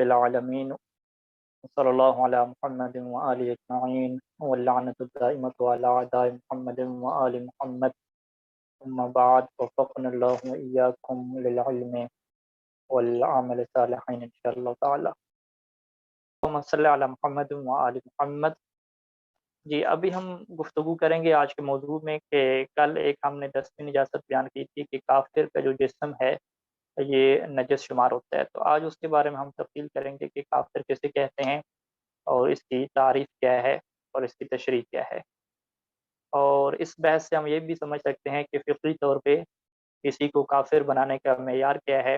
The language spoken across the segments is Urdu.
العالمین صلی اللہ علی محمد وآلہ اجمعین واللعنۃ الدائمۃ علی اعداء محمد وآل محمد اما بعد وفقنا اللہ وإیاکم للعلم والعمل صالحین انشاءاللہ تعالی۔ اللہم صلی علی محمد وآل محمد۔ جی ابھی ہم گفتگو کریں گے آج کے موضوع میں کہ کل ایک ہم نے 10ویں نجاست بیان کی تھی کہ کافر کا جو جسم ہے یہ نجس شمار ہوتا ہے، تو آج اس کے بارے میں ہم تفصیل کریں گے کہ کافر کسے کہتے ہیں اور اس کی تعریف کیا ہے اور اس کی تشریح کیا ہے، اور اس بحث سے ہم یہ بھی سمجھ سکتے ہیں کہ فقہی طور پہ کسی کو کافر بنانے کا معیار کیا ہے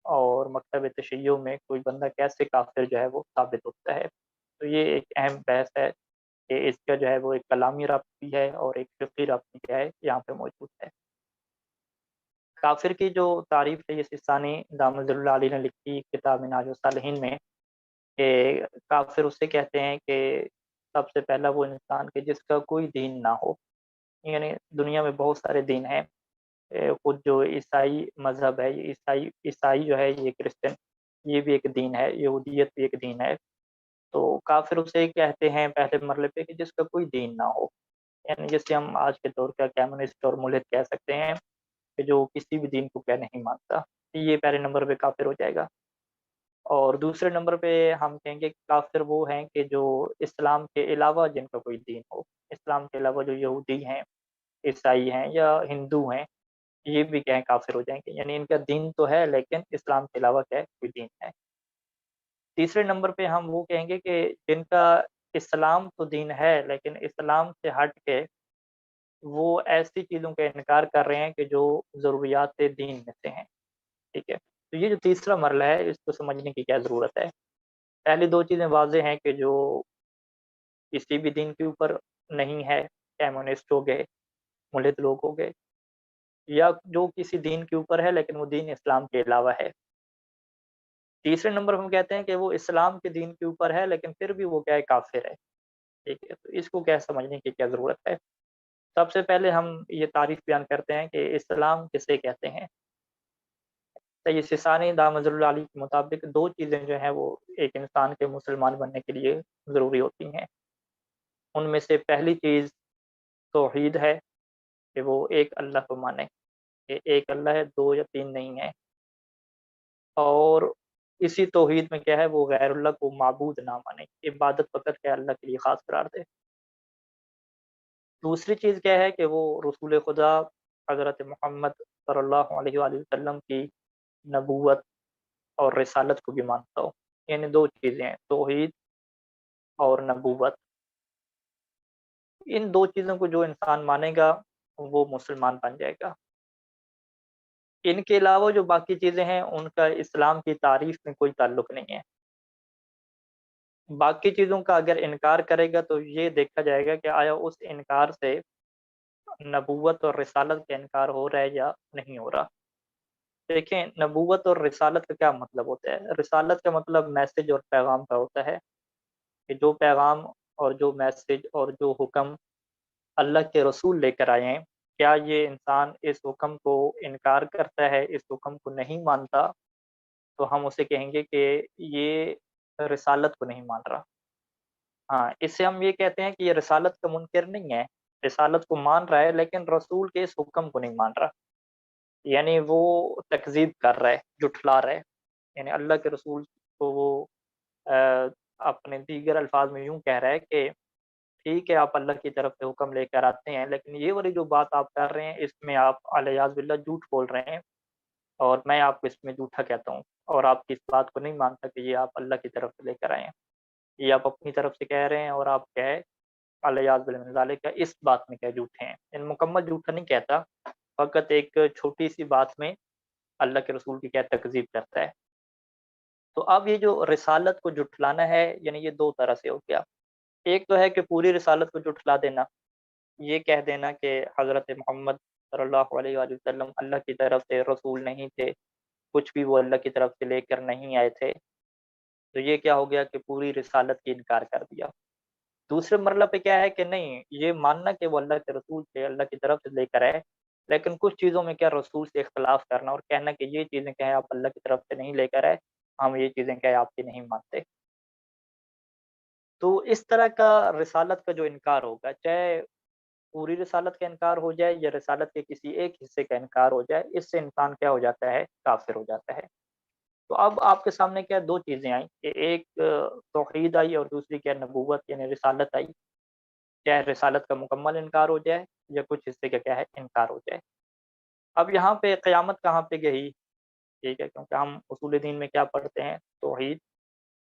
اور مکتب تشیع میں کوئی بندہ کیسے کافر جو ہے وہ ثابت ہوتا ہے۔ تو یہ ایک اہم بحث ہے کہ اس کا جو ہے وہ ایک کلامی ربط بھی ہے اور ایک فقہی ربط بھی کیا ہے یہاں پہ موجود ہے۔ کافر کی جو تعریف ہے یہ سستانی دامت اللہ علیہ نے لکھی کتاب منہاج الصالحین میں کہ کافر اسے کہتے ہیں کہ سب سے پہلا وہ انسان کہ جس کا کوئی دین نہ ہو، یعنی دنیا میں بہت سارے دین ہیں، خود جو عیسائی مذہب ہے، یہ عیسائی جو ہے یہ کرسچن، یہ بھی ایک دین ہے، یہودیت بھی ایک دین ہے، تو کافر اسے کہتے ہیں پہلے مرحلے پہ کہ جس کا کوئی دین نہ ہو، یعنی جسے ہم آج کے دور کا کمیونسٹ اور ملحد کہہ سکتے ہیں کہ جو کسی بھی دین کو کیا نہیں مانتا، یہ پہلے نمبر پہ کافر ہو جائے گا۔ اور دوسرے نمبر پہ ہم کہیں گے کہ کافر وہ ہیں کہ جو اسلام کے علاوہ جن کا کوئی دین ہو، اسلام کے علاوہ جو یہودی ہیں، عیسائی ہیں یا ہندو ہیں، یہ بھی کیا ہے کافر ہو جائیں گے، یعنی ان کا دین تو ہے لیکن اسلام کے علاوہ کیا ہے کوئی دین ہے۔ تیسرے نمبر پہ ہم وہ کہیں گے کہ جن کا اسلام تو دین ہے لیکن اسلام سے ہٹ کے وہ ایسی چیزوں کا انکار کر رہے ہیں کہ جو ضروریات دین میں سے ہیں، ٹھیک ہے۔ تو یہ جو تیسرا مرحلہ ہے اس کو سمجھنے کی کیا ضرورت ہے۔ پہلی دو چیزیں واضح ہیں کہ جو کسی بھی دین کے اوپر نہیں ہے، کمیونسٹ ہو گئے، ملحد لوگ ہو گئے، یا جو کسی دین کے اوپر ہے لیکن وہ دین اسلام کے علاوہ ہے۔ تیسرے نمبر ہم کہتے ہیں کہ وہ اسلام کے دین کے اوپر ہے لیکن پھر بھی وہ کیا ہے کافر ہے، ٹھیک ہے۔ تو اس کو کیا سمجھنے کی کیا ضرورت ہے۔ سب سے پہلے ہم یہ تعریف بیان کرتے ہیں کہ اسلام کسے کہتے ہیں۔ سید سستانی دامت اللہ علیہ کے مطابق دو چیزیں جو ہیں وہ ایک انسان کے مسلمان بننے کے لیے ضروری ہوتی ہیں۔ ان میں سے پہلی چیز توحید ہے کہ وہ ایک اللہ کو مانے کہ ایک اللہ ہے، دو یا تین نہیں ہے، اور اسی توحید میں کیا ہے وہ غیر اللہ کو معبود نہ مانے، عبادت فقط کیا اللہ کے لیے خاص قرار دے۔ دوسری چیز کیا ہے کہ وہ رسول خدا حضرت محمد صلی اللہ علیہ وآلہ وسلم کی نبوت اور رسالت کو بھی مانتا ہو، یعنی دو چیزیں ہیں، توحید اور نبوت۔ ان دو چیزوں کو جو انسان مانے گا وہ مسلمان بن جائے گا۔ ان کے علاوہ جو باقی چیزیں ہیں ان کا اسلام کی تعریف میں کوئی تعلق نہیں ہے۔ باقی چیزوں کا اگر انکار کرے گا تو یہ دیکھا جائے گا کہ آیا اس انکار سے نبوت اور رسالت کا انکار ہو رہا ہے یا نہیں ہو رہا۔ دیکھیں نبوت اور رسالت کا کیا مطلب ہوتا ہے۔ رسالت کا مطلب میسج اور پیغام کا ہوتا ہے کہ جو پیغام اور جو میسج اور جو حکم اللہ کے رسول لے کر آئے ہیں، کیا یہ انسان اس حکم کو انکار کرتا ہے، اس حکم کو نہیں مانتا، تو ہم اسے کہیں گے کہ یہ رسالت کو نہیں مان رہا۔ ہاں، اس سے ہم یہ کہتے ہیں کہ یہ رسالت کا منکر نہیں ہے، رسالت کو مان رہا ہے لیکن رسول کے اس حکم کو نہیں مان رہا، یعنی وہ تکذیب کر رہا ہے، جھٹلا رہا ہے، یعنی اللہ کے رسول کو وہ اپنے دیگر الفاظ میں یوں کہہ رہا ہے کہ ٹھیک ہے آپ اللہ کی طرف سے حکم لے کر آتے ہیں لیکن یہ والی جو بات آپ کر رہے ہیں اس میں آپ علیاذ باللہ جھوٹ بول رہے ہیں، اور میں آپ کو اس میں جھوٹا کہتا ہوں، اور آپ کی اس بات کو نہیں مانتا کہ یہ آپ اللہ کی طرف سے لے کر آئے ہیں، یہ آپ اپنی طرف سے کہہ رہے ہیں اور آپ کیا ہے علیاذ باللہ من ذالک اس بات میں کیا جھوٹے ہیں۔ ان مکمل جھوٹا نہیں کہتا، فقط ایک چھوٹی سی بات میں اللہ کے رسول کی کیا تکذیب کرتا ہے۔ تو اب یہ جو رسالت کو جھٹلانا ہے یعنی یہ دو طرح سے ہو گیا۔ ایک تو ہے کہ پوری رسالت کو جھٹلا دینا، یہ کہہ دینا کہ حضرت محمد صلی اللہ علیہ وآلہ وسلم اللہ کی طرف سے رسول نہیں تھے، کچھ بھی وہ اللہ کی طرف سے لے کر نہیں آئے تھے، تو یہ کیا ہو گیا کہ پوری رسالت کی انکار کر دیا۔ دوسرے مرحلہ پہ کیا ہے کہ نہیں، یہ ماننا کہ وہ اللہ کے رسول سے اللہ کی طرف سے لے کر آئے لیکن کچھ چیزوں میں کیا رسول سے اختلاف کرنا اور کہنا کہ یہ چیزیں کیا ہے آپ اللہ کی طرف سے نہیں لے کر آئے، ہم یہ چیزیں کیا ہے آپ کی نہیں مانتے۔ تو اس طرح کا رسالت کا جو انکار ہوگا، چاہے پوری رسالت کا انکار ہو جائے یا رسالت کے کسی ایک حصے کا انکار ہو جائے، اس سے انسان کیا ہو جاتا ہے؟ کافر ہو جاتا ہے۔ تو اب آپ کے سامنے کیا 2 چیزیں آئیں کہ ایک توحید آئی اور دوسری کیا نبوت یعنی رسالت آئی، چاہے رسالت کا مکمل انکار ہو جائے یا کچھ حصے کا کیا ہے انکار ہو جائے۔ اب یہاں پہ قیامت کہاں پہ گئی؟ ٹھیک ہے، کیونکہ ہم اصول دین میں کیا پڑھتے ہیں؟ توحید،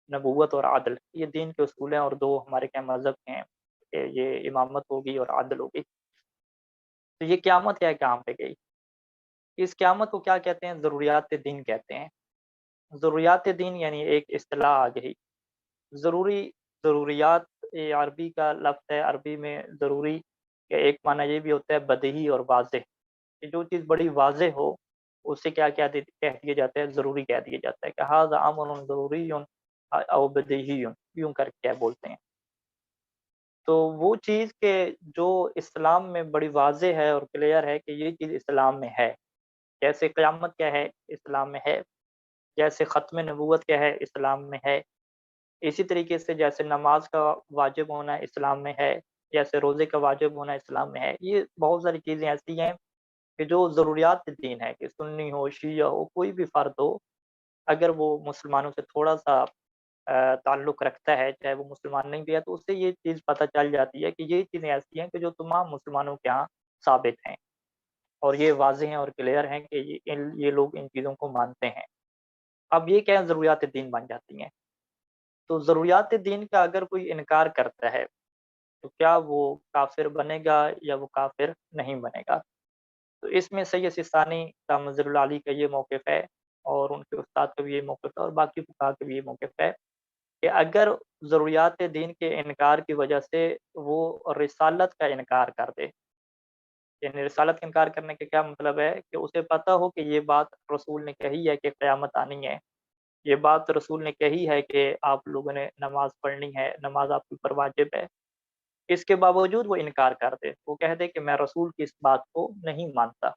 نبوت اور عدل، یہ دین کے اصول ہیں اور 2 ہمارے کیا مذہب کے ہیں کہ یہ امامت ہوگی اور عدل ہوگی۔ تو یہ قیامت کیا ہے کہاں پہ گئی؟ اس قیامت کو کیا کہتے ہیں؟ ضروریات دین کہتے ہیں۔ ضروریات دین یعنی ایک اصطلاح آ گئی، ضروری، ضروریات یہ عربی کا لفظ ہے۔ عربی میں ضروری کا ایک معنی یہ بھی ہوتا ہے بدیہی اور واضح، کہ جو چیز بڑی واضح ہو اسے کیا کہہ دیا جاتا ہے؟ ضروری کہہ دیا جاتا ہے کہ ھذا امر ضروری او بدیہی، یوں کر کے کیا بولتے ہیں۔ تو وہ چیز کہ جو اسلام میں بڑی واضح ہے اور کلیئر ہے کہ یہ چیز اسلام میں ہے، جیسے قیامت کیا ہے اسلام میں ہے، جیسے ختم نبوت کیا ہے اسلام میں ہے، اسی طریقے سے جیسے نماز کا واجب ہونا اسلام میں ہے، جیسے روزے کا واجب ہونا اسلام میں ہے۔ یہ بہت ساری چیزیں ایسی ہیں کہ جو ضروریات دین ہے، کہ سنی ہو، شیعہ ہو، کوئی بھی فرد ہو، اگر وہ مسلمانوں سے تھوڑا سا تعلق رکھتا ہے، چاہے وہ مسلمان نہیں بھی ہے، تو اس سے یہ چیز پتہ چل جاتی ہے کہ یہ چیزیں ایسی ہیں کہ جو تمام مسلمانوں کے ہاں ثابت ہیں اور یہ واضح ہیں اور کلیئر ہیں کہ یہ لوگ ان چیزوں کو مانتے ہیں۔ اب یہ کیا ضروریات دین بن جاتی ہیں۔ تو ضروریات دین کا اگر کوئی انکار کرتا ہے تو کیا وہ کافر بنے گا یا وہ کافر نہیں بنے گا؟ تو اس میں سید سستانی رحمۃ اللہ علیہ کا یہ موقف ہے اور ان کے استاد کا بھی یہ موقف ہے اور باقی فقہا کا بھی یہ موقف ہے کہ اگر ضروریات دین کے انکار کی وجہ سے وہ رسالت کا انکار کر دے، یعنی رسالت کا انکار کرنے کا کیا مطلب ہے کہ اسے پتہ ہو کہ یہ بات رسول نے کہی ہے کہ قیامت آنی ہے، یہ بات رسول نے کہی ہے کہ آپ لوگوں نے نماز پڑھنی ہے، نماز آپ کے اوپر واجب ہے، اس کے باوجود وہ انکار کر دے، وہ کہہ دے کہ میں رسول کی اس بات کو نہیں مانتا،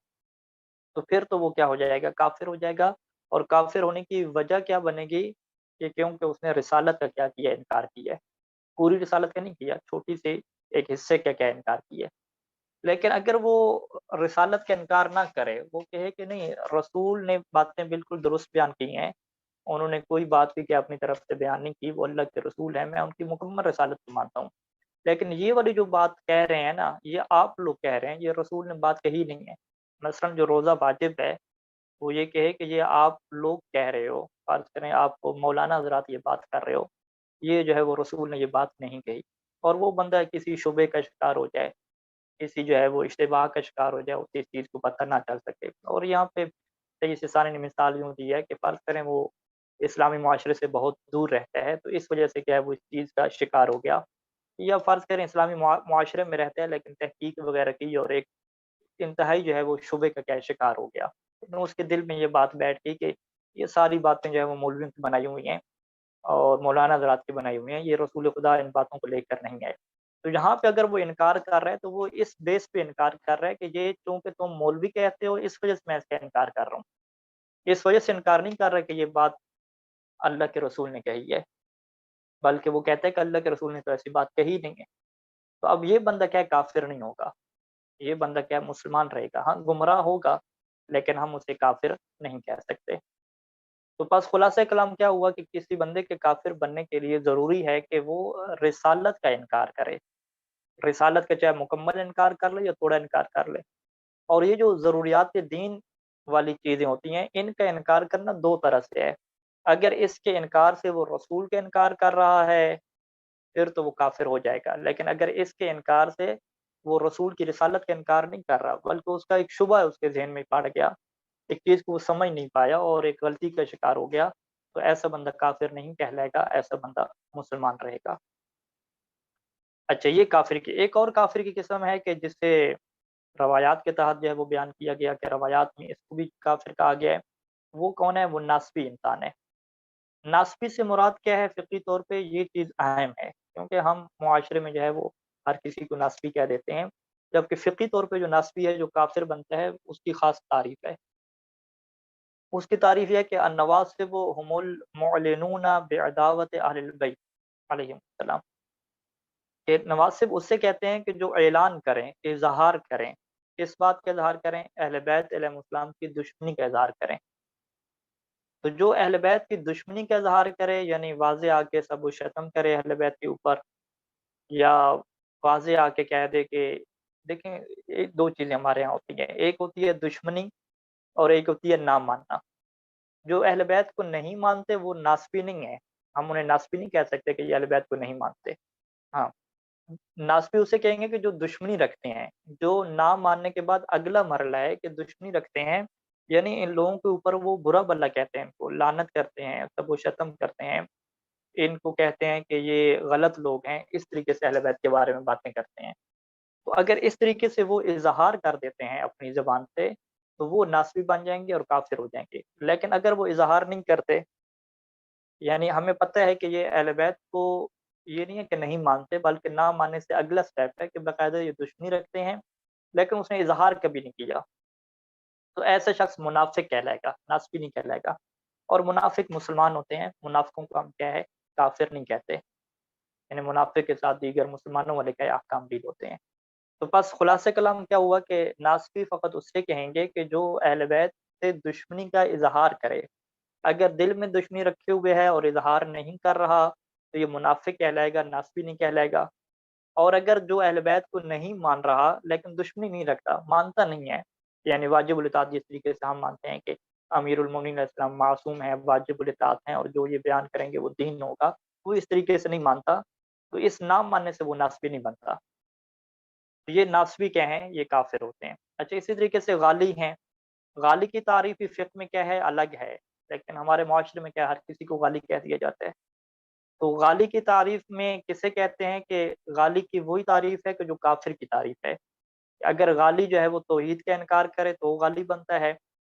تو پھر تو وہ کیا ہو جائے گا؟ کافر ہو جائے گا۔ اور کافر ہونے کی وجہ کیا بنے گی؟ کہ کیونکہ اس نے رسالت کا کیا کیا؟ انکار کیا ہے۔ پوری رسالت کا نہیں کیا، چھوٹی سی ایک حصے کا کیا انکار کیا ہے۔ لیکن اگر وہ رسالت کا انکار نہ کرے، وہ کہے کہ نہیں رسول نے باتیں بالکل درست بیان کی ہیں، انہوں نے کوئی بات بھی کہ اپنی طرف سے بیان نہیں کی، وہ اللہ کے رسول ہیں، میں ان کی مکمل رسالت کو مانتا ہوں، لیکن یہ والی جو بات کہہ رہے ہیں نا، یہ آپ لوگ کہہ رہے ہیں، یہ رسول نے بات کہی نہیں ہے۔ مثلاً جو روزہ واجب ہے، وہ یہ کہے کہ یہ آپ لوگ کہہ رہے ہو، فرض کریں آپ کو مولانا حضرات یہ بات کر رہے ہو، یہ جو ہے وہ رسول نے یہ بات نہیں کہی، اور وہ بندہ کسی شبے کا شکار ہو جائے، کسی جو ہے وہ اشتباہ کا شکار ہو جائے، اسے اس چیز کو پتہ نہ چل سکے۔ اور یہاں پہ سید سستانی نے مثال یوں دی ہے کہ فرض کریں وہ اسلامی معاشرے سے بہت دور رہتا ہے، تو اس وجہ سے کیا ہے وہ اس چیز کا شکار ہو گیا، یا فرض کریں اسلامی معاشرے میں رہتا ہے لیکن تحقیق وغیرہ کی اور ایک انتہائی جو ہے وہ شبے کا کیا شکار ہو گیا، تو اس کے دل میں یہ بات بیٹھ گئی کہ یہ ساری باتیں جو ہے وہ مولویوں کی بنائی ہوئی ہیں اور مولانا حضرات کی بنائی ہوئی ہیں، یہ رسول خدا ان باتوں کو لے کر نہیں آئے۔ تو یہاں پہ اگر وہ انکار کر رہا ہے تو وہ اس بیس پہ انکار کر رہا ہے کہ یہ چونکہ تم مولوی کہتے ہو اس وجہ سے میں اس کا انکار کر رہا ہوں، اس وجہ سے انکار نہیں کر رہا کہ یہ بات اللہ کے رسول نے کہی ہے، بلکہ وہ کہتا ہے کہ اللہ کے رسول نے تو ایسی بات کہی نہیں ہے۔ تو اب یہ بندہ کیا کافر نہیں ہوگا، یہ بندہ کیا مسلمان رہے گا، ہاں گمراہ ہوگا لیکن ہم اسے کافر نہیں کہہ سکتے۔ تو بس خلاصہ کلام کیا ہوا کہ کسی بندے کے کافر بننے کے لیے ضروری ہے کہ وہ رسالت کا انکار کرے، رسالت کا چاہے مکمل انکار کر لے یا تھوڑا انکار کر لے۔ اور یہ جو ضروریات دین والی چیزیں ہوتی ہیں، ان کا انکار کرنا 2 طرح سے ہے۔ اگر اس کے انکار سے وہ رسول کا انکار کر رہا ہے پھر تو وہ کافر ہو جائے گا، لیکن اگر اس کے انکار سے وہ رسول کی رسالت کا انکار نہیں کر رہا بلکہ اس کا ایک شبہ اس کے ذہن میں پڑ گیا، ایک چیز کو وہ سمجھ نہیں پایا اور ایک غلطی کا شکار ہو گیا، تو ایسا بندہ کافر نہیں کہلائے گا، ایسا بندہ مسلمان رہے گا۔ اچھا، یہ کافر کی ایک اور کافر کی قسم ہے کہ جسے روایات کے تحت جو ہے وہ بیان کیا گیا کہ روایات میں اس کو بھی کافر کہا گیا ہے۔ وہ کون ہے؟ وہ ناسبی انسان ہے۔ ناسبی سے مراد کیا ہے؟ فقہی طور پہ یہ چیز اہم ہے کیونکہ ہم معاشرے میں جو ہے وہ ہر کسی کو ناسبی کہہ دیتے ہیں، جبکہ فقہی طور پہ جو ناسبی ہے جو کافر بنتا ہے اس کی خاص تعریف ہے۔ اس کی تعریف یہ ہے کہ النواسب هم المعلنون بعداوت اہل البیت علیہم السلام، کہ نواسب اس سے کہتے ہیں کہ جو اعلان کریں، اظہار کریں، کس بات کا اظہار کریں؟ اہل بیت علیہ السلام کی دشمنی کا اظہار کریں۔ تو جو اہل بیت کی دشمنی کا اظہار کرے، یعنی واضح آ کے سب و شتم کرے اہل بیت کے اوپر، یا واضح آ کے کہہ دے کہ دیکھیں ایک دو چیزیں ہمارے یہاں ہوتی ہیں، ایک ہوتی ہے دشمنی اور ایک ہوتی ہے نہ ماننا۔ جو اہل بیت کو نہیں مانتے وہ ناسبی نہیں ہے، ہم انہیں ناسبی نہیں کہہ سکتے کہ یہ اہل بیت کو نہیں مانتے۔ ہاں، ناسبی اسے کہیں گے کہ جو دشمنی رکھتے ہیں، جو نہ ماننے کے بعد اگلا مرحلہ ہے کہ دشمنی رکھتے ہیں، یعنی ان لوگوں کے اوپر وہ برا بھلا کہتے ہیں، ان کو لعنت کرتے ہیں، سب و شتم کرتے ہیں، ان کو کہتے ہیں کہ یہ غلط لوگ ہیں، اس طریقے سے اہل بیت کے بارے میں باتیں کرتے ہیں۔ تو اگر اس طریقے سے وہ اظہار کر دیتے ہیں اپنی زبان سے تو وہ ناسبی بن جائیں گے اور کافر ہو جائیں گے۔ لیکن اگر وہ اظہار نہیں کرتے، یعنی ہمیں پتہ ہے کہ یہ اہل بیت کو یہ نہیں ہے کہ نہیں مانتے، بلکہ نہ ماننے سے اگلا سٹیپ ہے کہ باقاعدہ یہ دشمنی رکھتے ہیں، لیکن اس نے اظہار کبھی نہیں کیا، تو ایسا شخص منافق کہلائے گا، ناسبی نہیں کہلائے گا۔ اور منافق مسلمان ہوتے ہیں، منافقوں کو ہم کیا ہے کافر نہیں کہتے، یعنی منافق کے ساتھ دیگر مسلمانوں والے کا احکام ڈیل ہوتے ہیں۔ تو بس خلاصہ کلام کیا ہوا کہ ناسبی فقط اس سے کہیں گے کہ جو اہل بیت سے دشمنی کا اظہار کرے، اگر دل میں دشمنی رکھے ہوئے ہے اور اظہار نہیں کر رہا تو یہ منافق کہلائے گا، ناسبی نہیں کہلائے گا۔ اور اگر جو اہل بیت کو نہیں مان رہا لیکن دشمنی نہیں رکھتا، مانتا نہیں ہے، یعنی واجب الاطاعت جس طریقے سے ہم مانتے ہیں کہ امیر المومنین علیہ السلام معصوم ہیں، واجب الاطاعت ہیں اور جو یہ بیان کریں گے وہ دین ہوگا، وہ اس طریقے سے نہیں مانتا، تو اس نام ماننے سے وہ ناسبی نہیں بنتا۔ تو یہ ناسبی کیا ہیں؟ یہ کافر ہوتے ہیں۔ اچھا، اسی طریقے سے غالی ہیں۔ غالی کی تعریف فقہ میں کیا ہے؟ الگ ہے، لیکن ہمارے معاشرے میں کیا ہر کسی کو غالی کہہ دیا جاتا ہے۔ تو غالی کی تعریف میں کسے کہتے ہیں کہ غالی کی وہی تعریف ہے کہ جو کافر کی تعریف ہے۔ اگر غالی جو ہے وہ توحید کا انکار کرے تو وہ غالی بنتا ہے،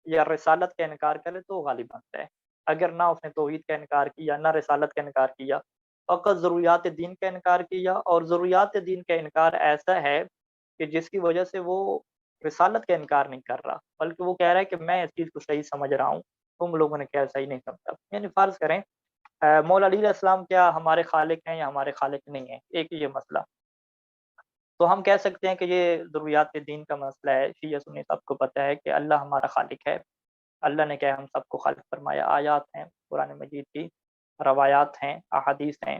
یا رسالت کا انکار کرے تو وہ غالی بنتا ہے۔ اگر نہ اس نے توحید کا انکار کیا، نہ رسالت کا انکار کیا، فقط ضروریات دین کا انکار کیا، اور ضروریات دین کا انکار ایسا ہے کہ جس کی وجہ سے وہ رسالت کا انکار نہیں کر رہا، بلکہ وہ کہہ رہا ہے کہ میں اس چیز کو صحیح سمجھ رہا ہوں، تم لوگوں نے کیا صحیح نہیں سمجھا۔ یعنی فرض کریں مولا علی علیہ السلام کیا ہمارے خالق ہیں یا ہمارے خالق نہیں ہیں، ایک یہ مسئلہ۔ تو ہم کہہ سکتے ہیں کہ یہ ضروریات دین کا مسئلہ ہے، شیعہ سنی سب کو پتہ ہے کہ اللہ ہمارا خالق ہے، اللہ نے کیا ہم سب کو خالق فرمایا، آیات ہیں قرآن مجید کی، روایات ہیں، احادیث ہیں،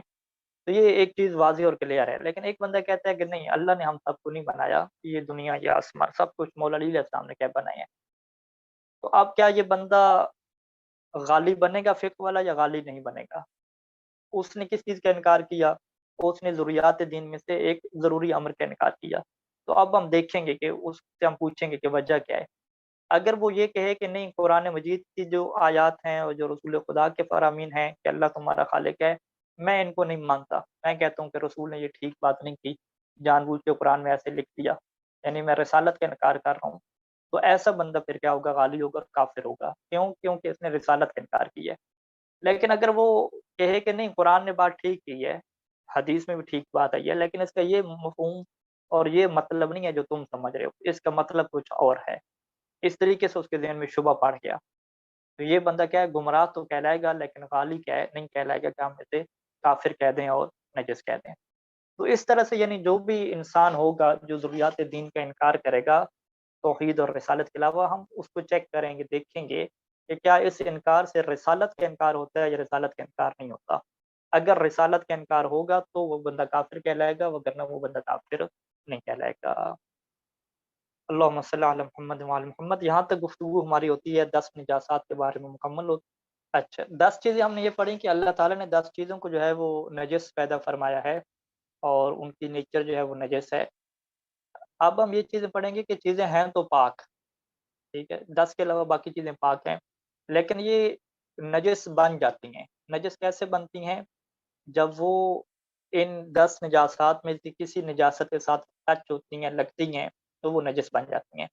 تو یہ ایک چیز واضح اور کلیئر ہے۔ لیکن ایک بندہ کہتا ہے کہ نہیں، اللہ نے ہم سب کو نہیں بنایا، یہ دنیا، یہ آسمان، سب کچھ مولا علی علیہ السلام نے کیا بنایا ہے۔ تو اب کیا یہ بندہ غالی بنے گا فقہ والا یا غالی نہیں بنے گا؟ اس نے کس چیز کا انکار کیا؟ اس نے ضروریات دین میں سے ایک ضروری امر کا انکار کیا۔ تو اب ہم دیکھیں گے کہ اس سے ہم پوچھیں گے کہ وجہ کیا ہے۔ اگر وہ یہ کہے کہ نہیں، قرآن مجید کی جو آیات ہیں اور جو رسول خدا کے فرامین ہیں کہ اللہ تمہارا خالق ہے، میں ان کو نہیں مانتا، میں کہتا ہوں کہ رسول نے یہ ٹھیک بات نہیں کی، جان بوجھ کے قرآن میں ایسے لکھ دیا، یعنی میں رسالت کا انکار کر رہا ہوں، تو ایسا بندہ پھر کیا ہوگا؟ غالی ہوگا اور کافر ہوگا۔ کیوں؟ کیونکہ اس نے رسالت کا انکار کیا ہے۔ لیکن اگر وہ کہے کہ نہیں، قرآن نے بات ٹھیک کی ہے، حدیث میں بھی ٹھیک بات آئی ہے، لیکن اس کا یہ مفہوم اور یہ مطلب نہیں ہے جو تم سمجھ رہے ہو، اس کا مطلب کچھ اور ہے، اس طریقے سے اس کے ذہن میں شبہ پڑ گیا، تو یہ بندہ کیا ہے؟ گمراہ تو کہلائے گا، لیکن غالی کیا ہے؟ نہیں کہلائے گا کہ ہم اسے کافر کہہ دیں اور نجس کہہ دیں۔ تو اس طرح سے یعنی جو بھی انسان ہوگا جو ضروریات دین کا انکار کرے گا توحید اور رسالت کے علاوہ، ہم اس کو چیک کریں گے، دیکھیں گے کہ کیا اس انکار سے رسالت کا انکار ہوتا ہے یا رسالت کا انکار نہیں ہوتا۔ اگر رسالت کا انکار ہوگا تو وہ بندہ کافر کہلائے گا، وگرنہ وہ بندہ کافر نہیں کہلائے گا۔ اللہم صلی علی محمد وعلی محمد۔ یہاں تک گفتگو ہماری ہوتی ہے 10 نجاسات کے بارے میں مکمل ہوتی۔ اچھا، 10 چیزیں ہم نے یہ پڑھی کہ اللہ تعالیٰ نے 10 چیزوں کو جو ہے وہ نجس پیدا فرمایا ہے اور ان کی نیچر جو ہے وہ نجس ہے۔ اب ہم یہ چیزیں پڑھیں گے کہ چیزیں ہیں تو پاک، ٹھیک ہے، 10 کے علاوہ باقی چیزیں پاک ہیں، لیکن یہ نجس بن جاتی ہیں۔ نجس کیسے بنتی ہیں؟ جب وہ ان 10 نجاسات میں سے کسی نجاست کے ساتھ ٹچ ہوتی ہیں، لگتی ہیں، تو وہ نجس بن جاتی ہیں۔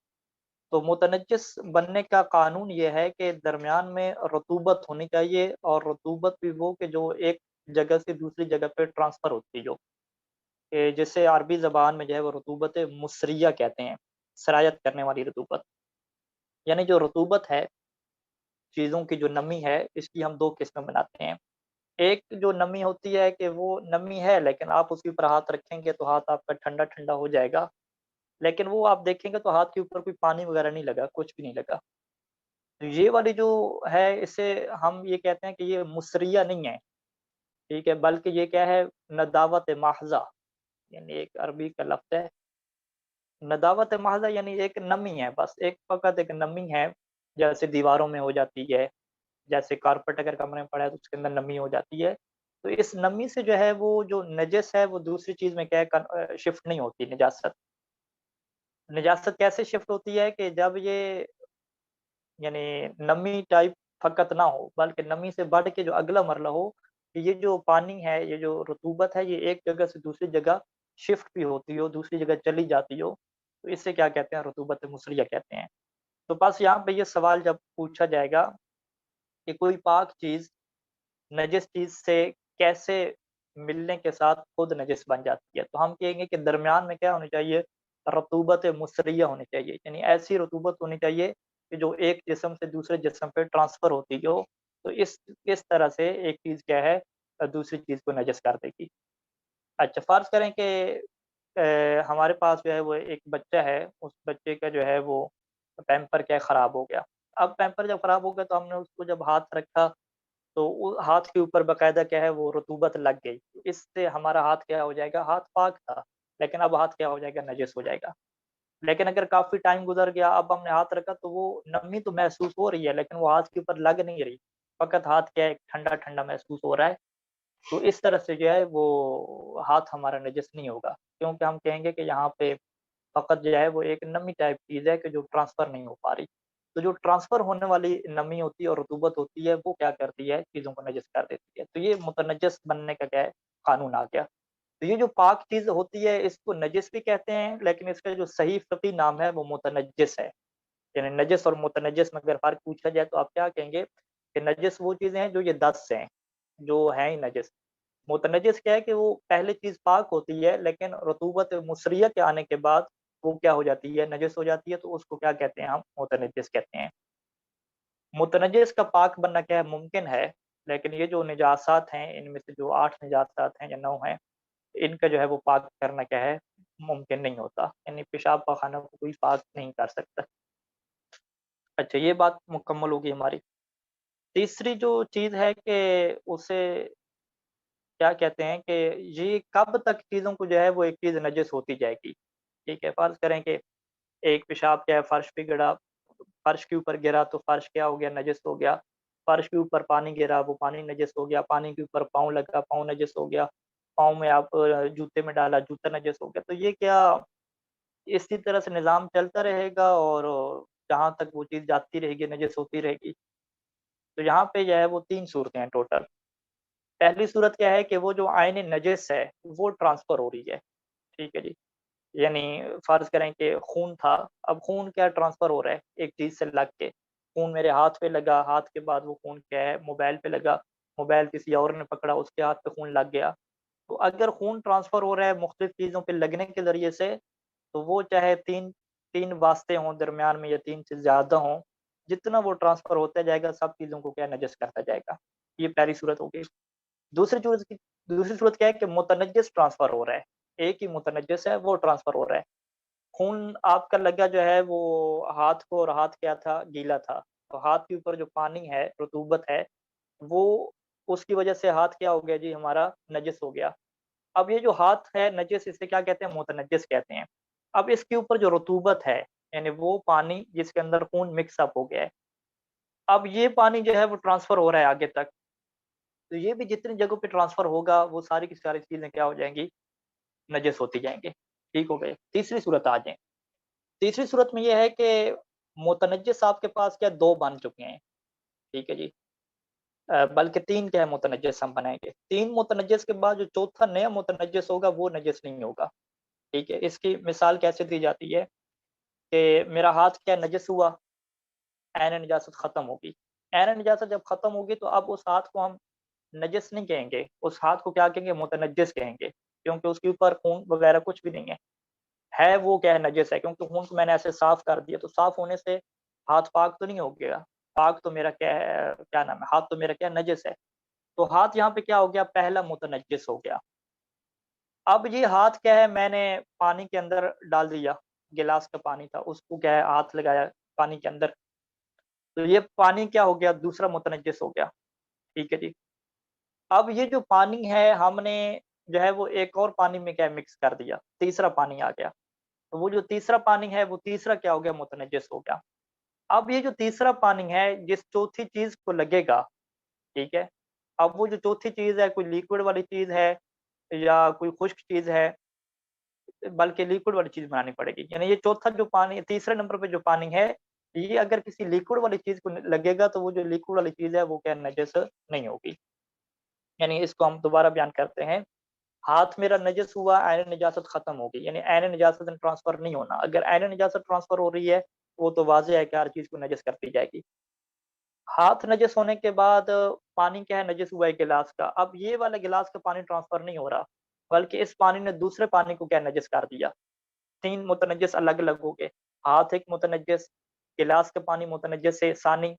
تو متنجس بننے کا قانون یہ ہے کہ درمیان میں رطوبت ہونی چاہیے، اور رطوبت بھی وہ کہ جو ایک جگہ سے دوسری جگہ پہ ٹرانسفر ہوتی ہے، جو کہ جسے عربی زبان میں جو ہے وہ رطوبت مصریہ کہتے ہیں، سرایت کرنے والی رطوبت۔ یعنی جو رطوبت ہے چیزوں کی جو نمی ہے اس کی ہم 2 قسمیں بناتے ہیں۔ ایک جو نمی ہوتی ہے کہ وہ نمی ہے لیکن آپ اس کے اوپر ہاتھ رکھیں گے تو ہاتھ آپ کا ٹھنڈا-ٹھنڈا ہو جائے گا، لیکن وہ آپ دیکھیں گے تو ہاتھ کے اوپر کوئی پانی وغیرہ نہیں لگا، کچھ بھی نہیں لگا۔ تو یہ والی جو ہے اسے ہم یہ کہتے ہیں کہ یہ مصریہ نہیں ہے، ٹھیک ہے؟ بلکہ یہ کیا ہے نداوت محضہ، یعنی ایک عربی کا لفظ ہے۔ نداوت محضہ یعنی ایک نمی ہے، بس ایک فقط ایک نمی ہے، جیسے دیواروں میں ہو جاتی ہے، جیسے کارپیٹ اگر کمرے میں پڑا ہے تو اس کے اندر نمی ہو جاتی ہے۔ تو اس نمی سے جو ہے وہ جو نجس ہے وہ دوسری چیز میں کیا ہے شفٹ نہیں ہوتی نجاست۔ نجاست کیسے شفٹ ہوتی ہے کہ جب یہ یعنی نمی ٹائپ فقط نہ ہو بلکہ نمی سے بڑھ کے جو اگلا مرحلہ ہو کہ یہ جو پانی ہے، یہ جو رطوبت ہے، یہ ایک جگہ سے دوسری جگہ شفٹ بھی ہوتی ہو، دوسری جگہ چلی جاتی ہو، تو اس سے کیا کہتے ہیں رطوبت مصریہ کہتے ہیں۔ تو بس یہاں پہ یہ سوال جب پوچھا جائے گا کہ کوئی پاک چیز نجس چیز سے کیسے ملنے کے ساتھ خود نجس بن جاتی ہے، تو ہم کہیں گے کہ درمیان میں کیا ہونی چاہیے رطوبت مصریہ ہونی چاہیے، یعنی ایسی رطوبت ہونی چاہیے کہ جو ایک جسم سے دوسرے جسم پہ ٹرانسفر ہوتی ہو، تو اس طرح سے ایک چیز کیا ہے دوسری چیز کو نجس کر دے گی۔ اچھا فرض کریں کہ ہمارے پاس جو ہے وہ ایک بچہ ہے، اس بچے کا جو ہے وہ پیمپر کیا ہے خراب ہو گیا۔ اب پیمپر جب خراب ہو گیا تو ہم نے اس کو جب ہاتھ رکھا تو وہ ہاتھ کے اوپر باقاعدہ کیا ہے وہ رطوبت لگ گئی، اس سے ہمارا ہاتھ کیا ہو جائے گا، ہاتھ پاک تھا لیکن اب ہاتھ کیا ہو جائے گا نجس ہو جائے گا۔ لیکن اگر کافی ٹائم گزر گیا اب ہم نے ہاتھ رکھا تو وہ نمی تو محسوس ہو رہی ہے لیکن وہ ہاتھ کے اوپر لگ نہیں رہی، فقط ہاتھ کیا ہے ٹھنڈا ٹھنڈا محسوس ہو رہا ہے، تو اس طرح سے جو ہے وہ ہاتھ ہمارا نجس نہیں ہوگا، کیونکہ ہم کہیں گے کہ یہاں پہ فقط جو ہے وہ ایک نمی ٹائپ چیز ہے کہ جو ٹرانسفر نہیں ہو پا رہی۔ تو جو ٹرانسفر ہونے والی نمی ہوتی ہے اور رطوبت ہوتی ہے وہ کیا کرتی ہے چیزوں کو نجس کر دیتی ہے، تو یہ متنجس بننے کا کیا ہے قانون آ گیا۔ تو یہ جو پاک چیز ہوتی ہے اس کو نجس بھی کہتے ہیں لیکن اس کا جو صحیح فقی نام ہے وہ متنجس ہے، یعنی نجس اور متنجس میں اگر فرق پوچھا جائے تو آپ کیا کہیں گے کہ نجس وہ چیزیں ہیں جو یہ 10 ہیں جو ہیں ہی نجس۔ متنجس کیا ہے کہ وہ پہلے چیز پاک ہوتی ہے لیکن رطوبت مصریہ کے آنے کے بعد وہ کیا ہو جاتی ہے نجس ہو جاتی ہے، تو اس کو کیا کہتے ہیں ہم متنجس کہتے ہیں۔ متنجس کا پاک بننا کیا ہے ممکن ہے، لیکن یہ جو نجاسات ہیں ان میں سے جو 8 نجاسات ہیں یا 9 ہیں ان کا جو ہے وہ پاک کرنا کیا ہے ممکن نہیں ہوتا، یعنی پیشاب پاخانہ کو کوئی پاک نہیں کر سکتا۔ اچھا یہ بات مکمل ہوگی ہماری۔ تیسری جو چیز ہے کہ اسے کیا کہتے ہیں کہ یہ کب تک چیزوں کو جو ہے وہ ایک چیز نجس ہوتی جائے گی، ٹھیک ہے؟ فرض کریں کہ ایک پیشاب کیا ہے فرش پہ گرا، فرش کے اوپر گرا تو فرش کیا ہو گیا نجس ہو گیا، فرش کے اوپر پانی گرا وہ پانی نجس ہو گیا، پانی کے اوپر پاؤں لگا پاؤں نجس ہو گیا، پاؤں میں آپ جوتے میں ڈالا جوتا نجس ہو گیا، تو یہ کیا اسی طرح سے نظام چلتا رہے گا اور جہاں تک وہ چیز جاتی رہے گی نجس ہوتی رہے گی؟ تو یہاں پہ جو ہے وہ 3 صورتیں ہیں ٹوٹل۔ پہلی صورت کیا ہے کہ وہ جو عین نجس ہے وہ ٹرانسفر ہو رہی ہے، ٹھیک ہے جی؟ یعنی فرض کریں کہ خون تھا، اب خون کیا ٹرانسفر ہو رہا ہے ایک چیز سے لگ کے، خون میرے ہاتھ پہ لگا، ہاتھ کے بعد وہ خون کیا ہے موبائل پہ لگا، موبائل کسی اور نے پکڑا اس کے ہاتھ پہ خون لگ گیا، تو اگر خون ٹرانسفر ہو رہا ہے مختلف چیزوں پہ لگنے کے ذریعے سے تو وہ چاہے تین واسطے ہوں درمیان میں یا 3 سے زیادہ ہوں، جتنا وہ ٹرانسفر ہوتا جائے گا سب چیزوں کو کیا نجس کرتا جائے گا، یہ پہلی صورت ہوگی۔ دوسری صورت کیا ہے کہ متنجس ٹرانسفر ہو رہا ہے، ایک ہی متنجس ہے وہ ٹرانسفر ہو رہا ہے، خون آپ کا لگا جو ہے وہ ہاتھ کو، اور ہاتھ کیا تھا گیلا تھا، تو ہاتھ کے اوپر جو پانی ہے رطوبت ہے وہ اس کی وجہ سے ہاتھ کیا ہو گیا جی ہمارا نجس ہو گیا۔ اب یہ جو ہاتھ ہے نجس اسے کیا کہتے ہیں متنجس کہتے ہیں۔ اب اس کے اوپر جو رطوبت ہے یعنی وہ پانی جس کے اندر خون مکس اپ ہو گیا ہے، اب یہ پانی جو ہے وہ ٹرانسفر ہو رہا ہے آگے تک، تو یہ بھی جتنی جگہوں پہ ٹرانسفر ہوگا وہ ساری کی ساری چیزیں کیا ہو جائیں گی نجس ہوتی جائیں گے، ٹھیک ہو گئے۔ تیسری صورت آ جائیں، تیسری صورت میں یہ ہے کہ متنجس آپ کے پاس کیا 2 بن چکے ہیں، ٹھیک ہے جی؟ بلکہ 3 کیا ہے متنجس ہم بنائیں گے، 3 متنجس کے بعد جو چوتھا نیا متنجس ہوگا وہ نجس نہیں ہوگا، ٹھیک ہے؟ اس کی مثال کیسے دی جاتی ہے کہ میرا ہاتھ کیا نجس ہوا، عین نجاست ختم ہوگی، عین نجاست جب ختم ہوگی تو اب اس ہاتھ کو ہم نجس نہیں کہیں گے، اس ہاتھ کو کیا کہیں گے متنجس کہیں گے، کیونکہ اس کے اوپر خون وغیرہ کچھ بھی نہیں ہے وہ کیا ہے نجس ہے، کیونکہ خون کو میں نے ایسے صاف کر دیا، تو صاف ہونے سے ہاتھ پاک تو نہیں ہو گیا، پاک تو میرا کیا ہے، کیا نام ہے، ہاتھ تو میرا کیا نجس ہے، تو ہاتھ یہاں پہ کیا ہو گیا، پہلا متنجس ہو گیا۔ اب یہ ہاتھ کیا ہے، میں نے پانی کے اندر ڈال دیا، گلاس کا پانی تھا، اس کو کیا ہے ہاتھ لگایا پانی کے اندر، تو یہ پانی کیا ہو گیا، دوسرا متنجس ہو گیا، ٹھیک ہے جی۔ اب یہ جو پانی ہے ہم نے جو ہے وہ ایک اور پانی میں کیا مکس کر دیا، تیسرا پانی آ گیا، تو وہ جو تیسرا پانی ہے وہ تیسرا کیا ہو گیا، متنجس ہو گیا۔ اب یہ جو تیسرا پانی ہے جس چوتھی چیز کو لگے گا، ٹھیک ہے، اب وہ جو چوتھی چیز ہے کوئی لیکوڈ والی چیز ہے یا کوئی خشک چیز ہے، بلکہ لیکوڈ والی چیز بنانی پڑے گی، یعنی یہ چوتھا جو پانی، تیسرے نمبر پہ جو پانی ہے، یہ اگر کسی لیکوڈ والی چیز کو لگے گا تو وہ جو لیکوڈ والی چیز ہے وہ کیا نجس نہیں ہوگی۔ یعنی اس کو ہم دوبارہ بیان کرتے ہیں، ہاتھ میرا نجس ہوا، عین نجاست ختم ہوگی، یعنی عین نجاست ٹرانسفر نہیں ہونا، اگر عین نجاست ٹرانسفر ہو رہی ہے وہ تو واضح ہے کہ ہر چیز کو نجس کرتی جائے گی۔ ہاتھ نجس ہونے کے بعد پانی کیا ہے، نجس ہوا ہے گلاس کا، اب یہ والا گلاس کا پانی ٹرانسفر نہیں ہو رہا، بلکہ اس پانی نے دوسرے پانی کو کیا نجس کر دیا، تین متنجس الگ الگ ہو گئے، ہاتھ ایک متنجس، گلاس کا پانی متنجس سے ثانی،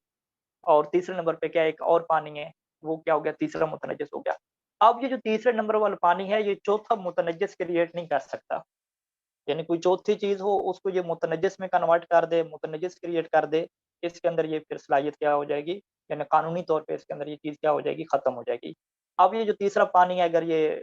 اور تیسرے نمبر پہ کیا ایک اور پانی ہے وہ کیا ہو گیا، تیسرا متنجس ہو گیا۔ اب یہ جو تیسرے نمبر والا پانی ہے یہ چوتھا متنجس کریٹ نہیں کر سکتا، یعنی کوئی چوتھی چیز ہو اس کو یہ متنجس میں کنورٹ کر دے، متنجس کریٹ کر دے، اس کے اندر یہ پھر صلاحیت کیا ہو جائے گی، یعنی قانونی طور پہ اس کے اندر یہ چیز کیا ہو جائے گی، ختم ہو جائے گی۔ اب یہ جو تیسرا پانی ہے اگر یہ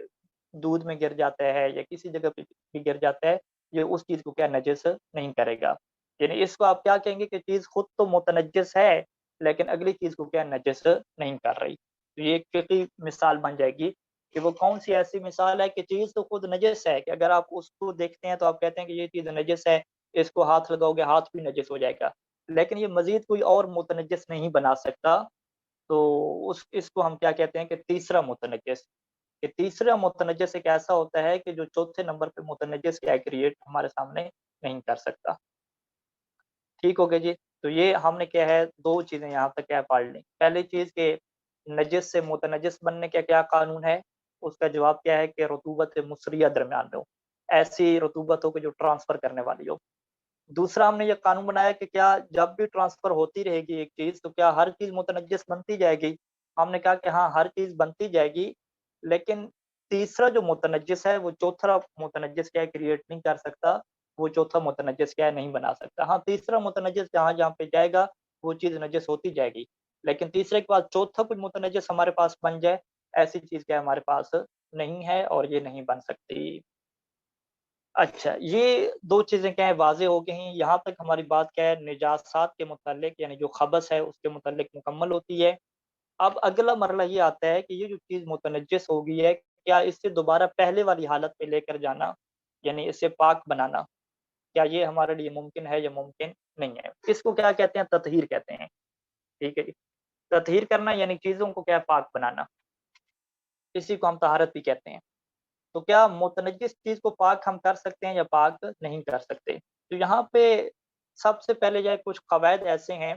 دودھ میں گر جاتا ہے یا کسی جگہ پہ بھی گر جاتا ہے، یہ اس چیز کو کیا نجس نہیں کرے گا، یعنی اس کو آپ کیا کہیں گے کہ چیز خود تو متنجس ہے لیکن اگلی چیز کو کیا نجس نہیں کر رہی، تو یہ ایک فقہی مثال بن جائے گی کہ وہ کون سی ایسی مثال ہے کہ چیز تو خود نجس ہے کہ اگر آپ اس کو دیکھتے ہیں تو آپ کہتے ہیں کہ یہ چیز نجس ہے، اس کو ہاتھ لگاؤ گے ہاتھ بھی نجس ہو جائے گا، لیکن یہ مزید کوئی اور متنجس نہیں بنا سکتا، تو اس کو ہم کیا کہتے ہیں کہ تیسرا متنجس، کہ تیسرا متنجس ایک ایسا ہوتا ہے کہ جو چوتھے نمبر پہ متنجس کیا کریٹ ہمارے سامنے نہیں کر سکتا۔ ٹھیک ہو گیا جی، تو یہ ہم نے کیا ہے دو چیزیں یہاں تک کیا پڑھ لی، پہلی چیز کہ نجس سے متنجس بننے کا کیا قانون ہے، اس کا جواب کیا ہے کہ رطوبت مصریہ درمیان میں ہو، ایسی رطوبت ہو کہ جو ٹرانسفر کرنے والی ہو۔ دوسرا ہم نے یہ قانون بنایا کہ کیا جب بھی ٹرانسفر ہوتی رہے گی ایک چیز تو کیا ہر چیز متنجس بنتی جائے گی، ہم نے کہا کہ ہاں ہر چیز بنتی جائے گی، لیکن تیسرا جو متنجس ہے وہ چوتھا متنجس کیا کریٹ نہیں کر سکتا، وہ چوتھا متنجس کیا نہیں بنا سکتا، ہاں تیسرا متنجس جہاں جہاں پہ جائے گا وہ چیز نجس ہوتی جائے گی، لیکن تیسرے کے بعد چوتھا کوئی متنجس ہمارے پاس بن جائے، ایسی چیز کیا ہمارے پاس نہیں ہے اور یہ نہیں بن سکتی۔ اچھا، یہ دو چیزیں کیا ہے واضح ہو گئی ہیں، یہاں تک ہماری بات کیا ہے نجاسات کے متعلق یعنی جو خبث ہے اس کے متعلق مکمل ہوتی ہے۔ اب اگلا مرحلہ یہ آتا ہے کہ یہ جو چیز متنجس ہو گئی ہے کیا اس سے دوبارہ پہلے والی حالت پہ لے کر جانا، یعنی اسے پاک بنانا، کیا یہ ہمارے لیے ممکن ہے یا ممکن نہیں ہے، اس کو کیا کہتے ہیں، تطہیر کہتے ہیں، ٹھیک ہے جی، تطہیر کرنا یعنی چیزوں کو کیا پاک بنانا، اسی کو ہم طہارت بھی کہتے ہیں۔ تو کیا متنجس چیز کو پاک ہم کر سکتے ہیں یا پاک نہیں کر سکتے، تو یہاں پہ سب سے پہلے جو ہے کچھ قواعد ایسے ہیں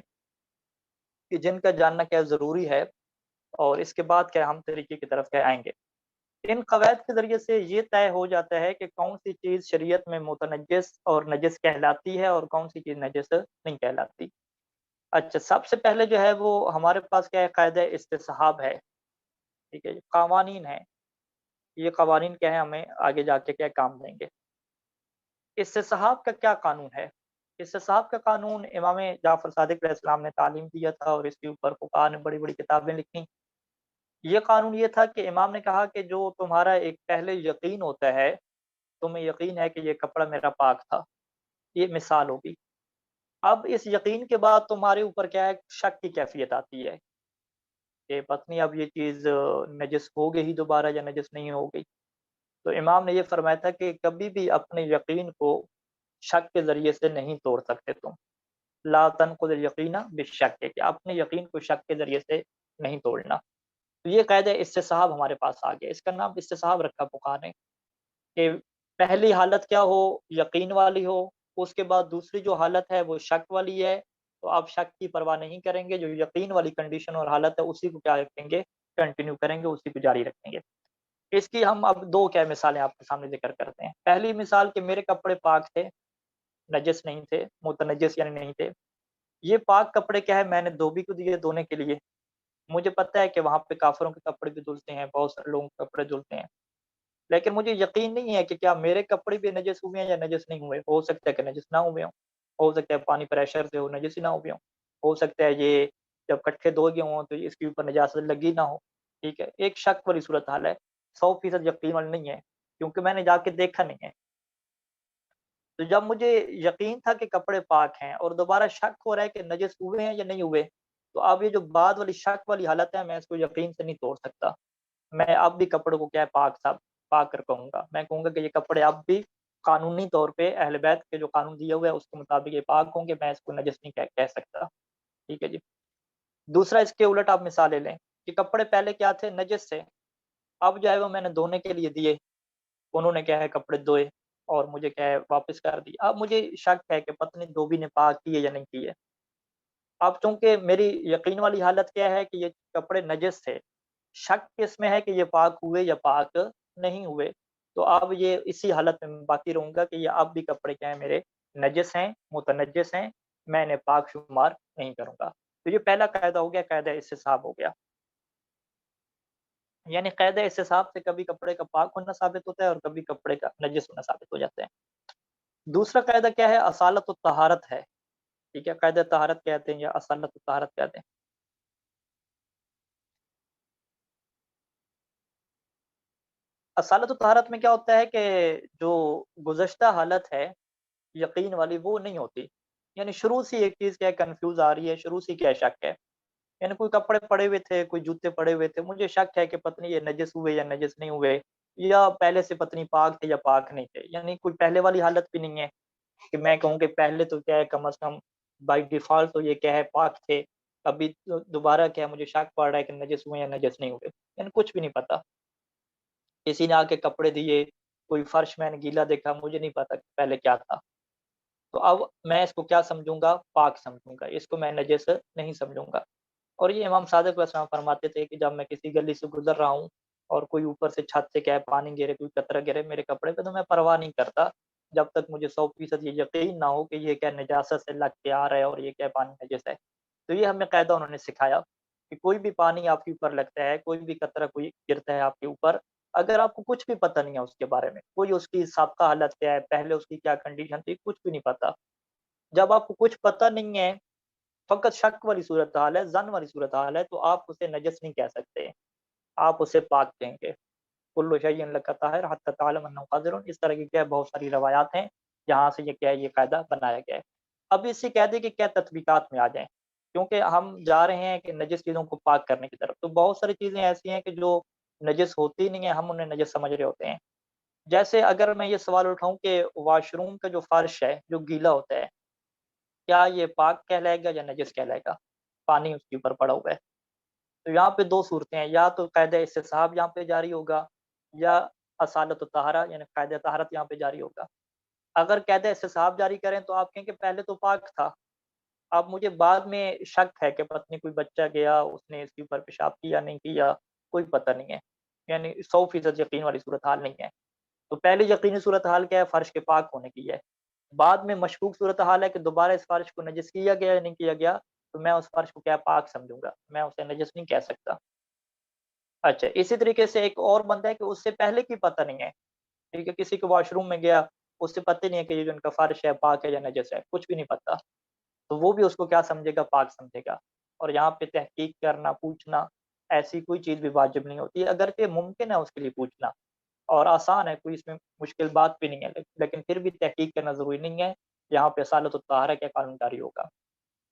کہ جن کا جاننا کیا ضروری ہے، اور اس کے بعد کیا ہم طریقے کی طرف کیا آئیں گے۔ ان قواعد کے ذریعے سے یہ طے ہو جاتا ہے کہ کون سی چیز شریعت میں متنجس اور نجس کہلاتی ہے اور کون سی چیز نجس نہیں کہلاتی۔ اچھا، سب سے پہلے جو ہے وہ ہمارے پاس کیا ہے، قاعدہ استصحاب ہے، ٹھیک ہے جی، قوانین ہیں، یہ قوانین کیا ہے ہمیں آگے جا کے کیا کام دیں گے۔ استصحاب کا کیا قانون ہے، استصحاب کا قانون امام جعفر صادق علیہ السلام نے تعلیم دیا تھا اور اس کے اوپر فقہاء نے بڑی بڑی کتابیں لکھی۔ یہ قانون یہ تھا کہ امام نے کہا کہ جو تمہارا ایک پہلے یقین ہوتا ہے، تمہیں یقین ہے کہ یہ کپڑا میرا پاک تھا، یہ مثال ہوگی، اب اس یقین کے بعد تمہارے اوپر کیا ہے، شک کی کیفیت آتی ہے کہ پتہ نہیں اب یہ چیز نجس ہو گئی دوبارہ یا نجس نہیں ہو گئی، تو امام نے یہ فرمایا تھا کہ کبھی بھی اپنے یقین کو شک کے ذریعے سے نہیں توڑ سکتے تم، لا تنقض الیقین بالشک، کہ اپنے یقین کو شک کے ذریعے سے نہیں توڑنا، تو یہ قاعدہ استصحاب ہمارے پاس آ گیا، اس کا نام استصحاب رکھا فقہاء نے کہ پہلی حالت کیا ہو، یقین والی ہو، اس کے بعد دوسری جو حالت ہے وہ شک والی ہے، تو آپ شک کی پرواہ نہیں کریں گے، جو یقین والی کنڈیشن اور حالت ہے اسی کو کیا رکھیں گے، کنٹینیو کریں گے، اسی کو جاری رکھیں گے۔ اس کی ہم اب دو کیا مثالیں آپ کے سامنے ذکر کرتے ہیں۔ پہلی مثال کہ میرے کپڑے پاک تھے، نجس نہیں تھے، متنجس یعنی نہیں تھے، یہ پاک کپڑے کیا ہے میں نے دھوبی کو دیے دھونے کے لیے، مجھے پتہ ہے کہ وہاں پہ کافروں کے کپڑے بھی دھلتے ہیں، بہت سارے لوگوں کے کپڑے دھلتے ہیں، لیکن مجھے یقین نہیں ہے کہ کیا میرے کپڑے بھی نجس ہوئے ہیں یا نجس نہیں ہوئے، ہو سکتا ہے کہ نجس نہ ہوئے ہوں، ہو سکتا ہے پانی پریشر سے وہ نجس ہی نہ ہوئے ہوں، ہو سکتا ہے یہ جب کٹھے دھو گئے ہوں تو اس کے اوپر نجاست لگی نہ ہو، ٹھیک ہے، ایک شک والی صورتحال ہے، 100% یقین والی نہیں ہے، کیونکہ میں نے جا کے دیکھا نہیں ہے۔ تو جب مجھے یقین تھا کہ کپڑے پاک ہیں اور دوبارہ شک ہو رہا ہے کہ نجس ہوئے ہیں یا نہیں ہوئے، تو اب یہ جو بعد والی شک والی حالت ہے میں اس کو یقین سے نہیں توڑ سکتا۔ میں اب بھی کپڑوں کو کیا ہے پاک صاف پاک کر کہوں گا، میں کہوں گا کہ یہ کپڑے اب بھی قانونی طور پہ اہل بیت کے جو قانون دیا ہوا ہے اس کے مطابق یہ پاک ہوں گے، میں اس کو نجس نہیں کہہ سکتا، ٹھیک ہے جی۔ دوسرا اس کے الٹ آپ مثالیں لیں کہ کپڑے پہلے کیا تھے نجس سے، اب جو ہے وہ میں نے دھونے کے لیے دیے، انہوں نے کیا ہے کپڑے دھوئے اور مجھے کیا ہے واپس کر دی، اب مجھے شک ہے کہ پتہ نہیں دھوبی نے پاک کیے یا نہیں کیے، اب چونکہ میری یقین والی حالت کیا ہے کہ یہ کپڑے نجس تھے، شک کس میں ہے کہ یہ پاک ہوئے یا پاک نہیں ہوئے، تو اب یہ اسی حالت میں باقی رہوں گا کہ یہ اب بھی کپڑے کیا ہیں میرے نجس ہیں متنجس ہیں، میں انہیں پاک شمار نہیں کروں گا۔ تو یہ پہلا قاعدہ ہو گیا، قاعدہ استصحاب ہو گیا، یعنی قاعدہ استصحاب سے کبھی کپڑے کا پاک ہونا ثابت ہوتا ہے اور کبھی کپڑے کا نجس ہونا ثابت ہو جاتا ہے۔ دوسرا قاعدہ کیا ہے اصالت الطہارت ہے، ٹھیک ہے، قاعدہ طہارت کہتے ہیں یا اصالت الطہارت کہتے ہیں۔ اصالت الطہارت میں کیا ہوتا ہے کہ جو گزشتہ حالت ہے یقین والی وہ نہیں ہوتی، یعنی شروع سے ایک چیز کیا ہے کنفیوز آ رہی ہے، شروع سے کیا شک ہے، یعنی کوئی کپڑے پڑے ہوئے تھے کوئی جوتے پڑے ہوئے تھے، مجھے شک ہے کہ پتہ نہیں یہ نجس ہوئے یا نجس نہیں ہوئے، یا پہلے سے پتہ نہیں پاک تھے یا پاک نہیں تھے، یعنی کوئی پہلے والی حالت بھی نہیں ہے کہ میں کہوں کہ پہلے تو کیا ہے کم از کم بائی ڈیفالٹ تو یہ کیا ہے پاک تھے، ابھی دوبارہ کیا ہے مجھے شک پڑ رہا ہے کہ نجس ہوئے یا نجس نہیں ہوئے، یعنی کچھ بھی نہیں پتا، کسی نے آ کے کپڑے دیے، کوئی فرش میں نے گیلا دیکھا، مجھے نہیں پتا کہ پہلے کیا تھا، تو اب میں اس کو کیا سمجھوں گا پاک سمجھوں گا، اس کو میں نجس نہیں سمجھوں گا۔ اور یہ امام صادق علیہ السلام فرماتے تھے کہ جب میں کسی گلی سے گزر رہا ہوں اور کوئی اوپر سے چھت سے کیا ہے پانی گرے کوئی قطرہ گرے میرے کپڑے پہ تو میں پرواہ نہیں کرتا جب تک مجھے 100% یہ یقین نہ ہو کہ یہ کیا نجاست سے لگ کے آ رہا ہے اور یہ کیا پانی نجس ہے۔ تو یہ ہمیں قاعدہ انہوں نے سکھایا کہ کوئی بھی پانی آپ کے اوپر لگتا ہے، کوئی بھی قطرہ کوئی گرتا ہے آپ کے اوپر، اگر آپ کو کچھ بھی پتہ نہیں ہے اس کے بارے میں، کوئی اس کی سابقہ حالت کیا ہے، پہلے اس کی کیا کنڈیشن تھی، کچھ بھی نہیں پتا، جب آپ کو کچھ پتہ نہیں ہے، فقط شک والی صورتحال ہے، ظن والی صورتحال ہے، تو آپ اسے نجس نہیں کہہ سکتے، آپ اسے پاک کہیں گے۔ کل شیء لک طاہر حتی تعلم انہ قادر، اس طرح کی کیا بہت ساری روایات ہیں جہاں سے یہ کیا ہے یہ قاعدہ بنایا گیا ہے۔ اب اسی قاعدے کی کیا تطبیقات میں آ جائیں، کیونکہ ہم جا رہے ہیں کہ نجس چیزوں کو پاک کرنے کی طرف، تو بہت ساری چیزیں ایسی ہیں کہ جو نجس ہوتی نہیں ہیں، ہم انہیں نجس سمجھ رہے ہوتے ہیں۔ جیسے اگر میں یہ سوال اٹھاؤں کہ واش روم کا جو فرش ہے جو گیلا ہوتا ہے، کیا یہ پاک کہلائے گا یا نجس کہلائے گا؟ پانی اس کے اوپر پڑا ہوا ہے، تو یہاں پہ دو صورتیں ہیں، یا تو قاعدہ استصحاب یہاں پہ جاری ہوگا یا اصالت الطہارہ یعنی قاعدہ طہارت یہاں پہ جاری ہوگا۔ اگر قاعدہ استصحاب جاری کریں تو آپ کہیں کہ پہلے تو پاک تھا، اب مجھے بعد میں شک ہے کہ پتہ نہیں کوئی بچہ گیا اس نے اس کے اوپر پیشاب کیا نہیں کیا، کوئی پتہ نہیں ہے، یعنی 100% یقین والی صورتحال نہیں ہے۔ تو پہلی یقینی صورتحال کیا ہے فرش کے پاک ہونے کی ہے، بعد میں مشکوک صورتحال ہے کہ دوبارہ اس فرش کو نجس کیا گیا یا نہیں کیا گیا، تو میں اس فرش کو کیا پاک سمجھوں گا، میں اسے نجس نہیں کہہ سکتا۔ اچھا اسی طریقے سے ایک اور بندہ ہے کہ اس سے پہلے کی پتہ نہیں ہے، ٹھیک ہے، کسی کے واش روم میں گیا، اس سے پتہ نہیں ہے کہ یہ جو ان کا فرش ہے پاک ہے یا نجس ہے، کچھ بھی نہیں پتا، تو وہ بھی اس کو کیا سمجھے گا پاک سمجھے گا۔ اور یہاں پہ تحقیق کرنا پوچھنا ایسی کوئی چیز بھی واجب نہیں ہوتی، اگرچہ ممکن ہے اس کے لیے پوچھنا اور آسان ہے، کوئی اس میں مشکل بات بھی نہیں ہے، لیکن پھر بھی تحقیق کرنا ضروری نہیں ہے، یہاں پہ اصالت الطہارہ کیا قانون جاری ہوگا۔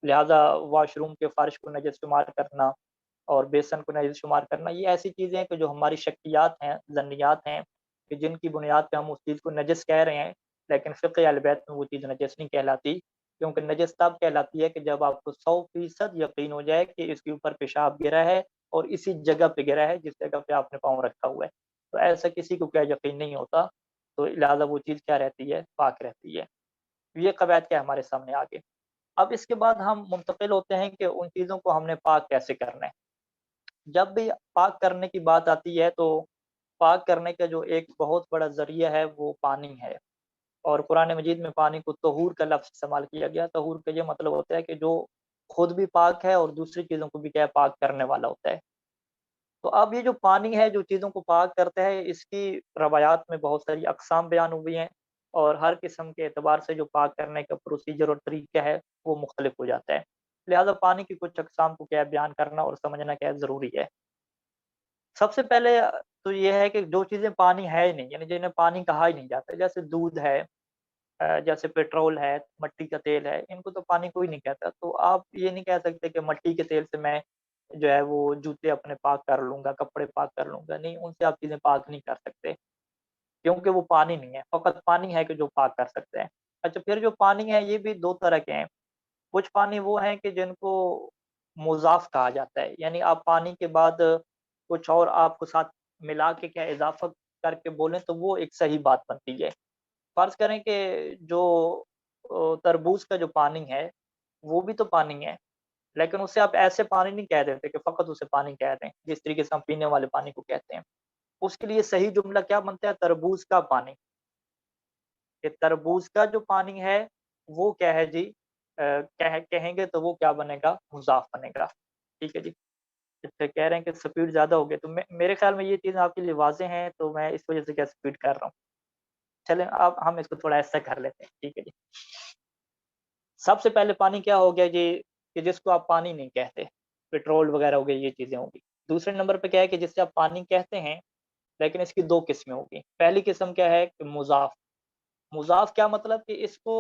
لہٰذا واش روم کے فرش کو نجس شمار کرنا اور بیسن کو نجس شمار کرنا یہ ایسی چیزیں ہیں کہ جو ہماری شکیات ہیں ظنیات ہیں کہ جن کی بنیاد پہ ہم اس چیز کو نجس کہہ رہے ہیں، لیکن فقہ اہل بیت میں وہ چیز نجس نہیں کہلاتی، کیونکہ نجس تب کہلاتی ہے کہ جب آپ کو 100% یقین ہو جائے کہ اس کے اوپر پیشاب گرا ہے اور اسی جگہ پہ گرا ہے جس جگہ پہ آپ نے پاؤں رکھا ہوا ہے، تو ایسا کسی کو کیا یقین نہیں ہوتا، تو لہٰذا وہ چیز کیا رہتی ہے پاک رہتی ہے۔ یہ قواعد کیا ہمارے سامنے آگے، اب اس کے بعد ہم منتقل ہوتے ہیں کہ ان چیزوں کو ہم نے پاک کیسے کرنا ہے۔ جب بھی پاک کرنے کی بات آتی ہے تو پاک کرنے کا جو ایک بہت بڑا ذریعہ ہے وہ پانی ہے، اور قرآن مجید میں پانی کو طہور کا لفظ استعمال کیا گیا، طہور کا یہ مطلب ہوتا ہے کہ جو خود بھی پاک ہے اور دوسری چیزوں کو بھی کیا ہے پاک کرنے والا ہوتا ہے۔ تو اب یہ جو پانی ہے جو چیزوں کو پاک کرتا ہے، اس کی روایات میں بہت ساری اقسام بیان ہوئی ہیں، اور ہر قسم کے اعتبار سے جو پاک کرنے کا پروسیجر اور طریقہ ہے وہ مختلف ہو جاتا ہے۔ لہٰذا پانی کی کچھ اقسام کو کیا ہے بیان کرنا اور سمجھنا کیا ہے ضروری ہے۔ سب سے پہلے تو یہ ہے کہ جو چیزیں پانی ہے ہی نہیں، یعنی جنہیں پانی کہا ہی نہیں جاتا، جیسے دودھ ہے، جیسے پیٹرول ہے، مٹی کا تیل ہے، ان کو تو پانی کوئی نہیں کہتا۔ تو آپ یہ نہیں کہہ سکتے کہ مٹی کے تیل سے میں جو ہے وہ جوتے اپنے پاک کر لوں گا، کپڑے پاک کر لوں گا، نہیں، ان سے آپ چیزیں پاک نہیں کر سکتے، کیونکہ وہ پانی نہیں ہے، فقط پانی ہے کہ جو پاک کر سکتے ہیں۔ اچھا، پھر جو پانی ہے یہ بھی دو طرح کے ہیں۔ کچھ پانی وہ ہیں کہ جن کو مضاف کہا جاتا ہے، یعنی آپ پانی کے بعد کچھ اور آپ کو ساتھ ملا کے کیا اضافہ کر کے بولیں تو وہ ایک صحیح بات بنتی ہے۔ فرض کریں کہ جو تربوز کا جو پانی ہے وہ بھی تو پانی ہے، لیکن اسے آپ ایسے پانی نہیں کہہ دیتے کہ فقط اسے پانی کہہ دیں جس طریقے سے ہم پینے والے پانی کو کہتے ہیں۔ اس کے لیے صحیح جملہ کیا بنتا ہے؟ تربوز کا پانی، کہ تربوز کا جو پانی ہے وہ کیا ہے جی، کہیں گے تو وہ کیا بنے گا؟ مضاف بنے گا۔ ٹھیک ہے جی، اس سے کہہ رہے ہیں کہ سپیڈ زیادہ ہو گئی، تو میرے خیال میں یہ چیز آپ کے لیے واضح ہیں، تو میں اس وجہ سے کیا سپیڈ کر رہا ہوں۔ چلیں اب ہم اس کو تھوڑا ایسا کر لیتے ہیں، ٹھیک ہے جی۔ سب سے پہلے پانی کیا ہو گیا جی، کہ جس کو آپ پانی نہیں کہتے، پیٹرول وغیرہ ہو گئی، یہ چیزیں ہوں گی۔ دوسرے نمبر پہ کیا ہے کہ جس سے آپ پانی کہتے ہیں، لیکن اس کی دو قسمیں ہوگی۔ پہلی قسم کیا ہے کہ مضاف۔ مضاف کیا مطلب کہ اس کو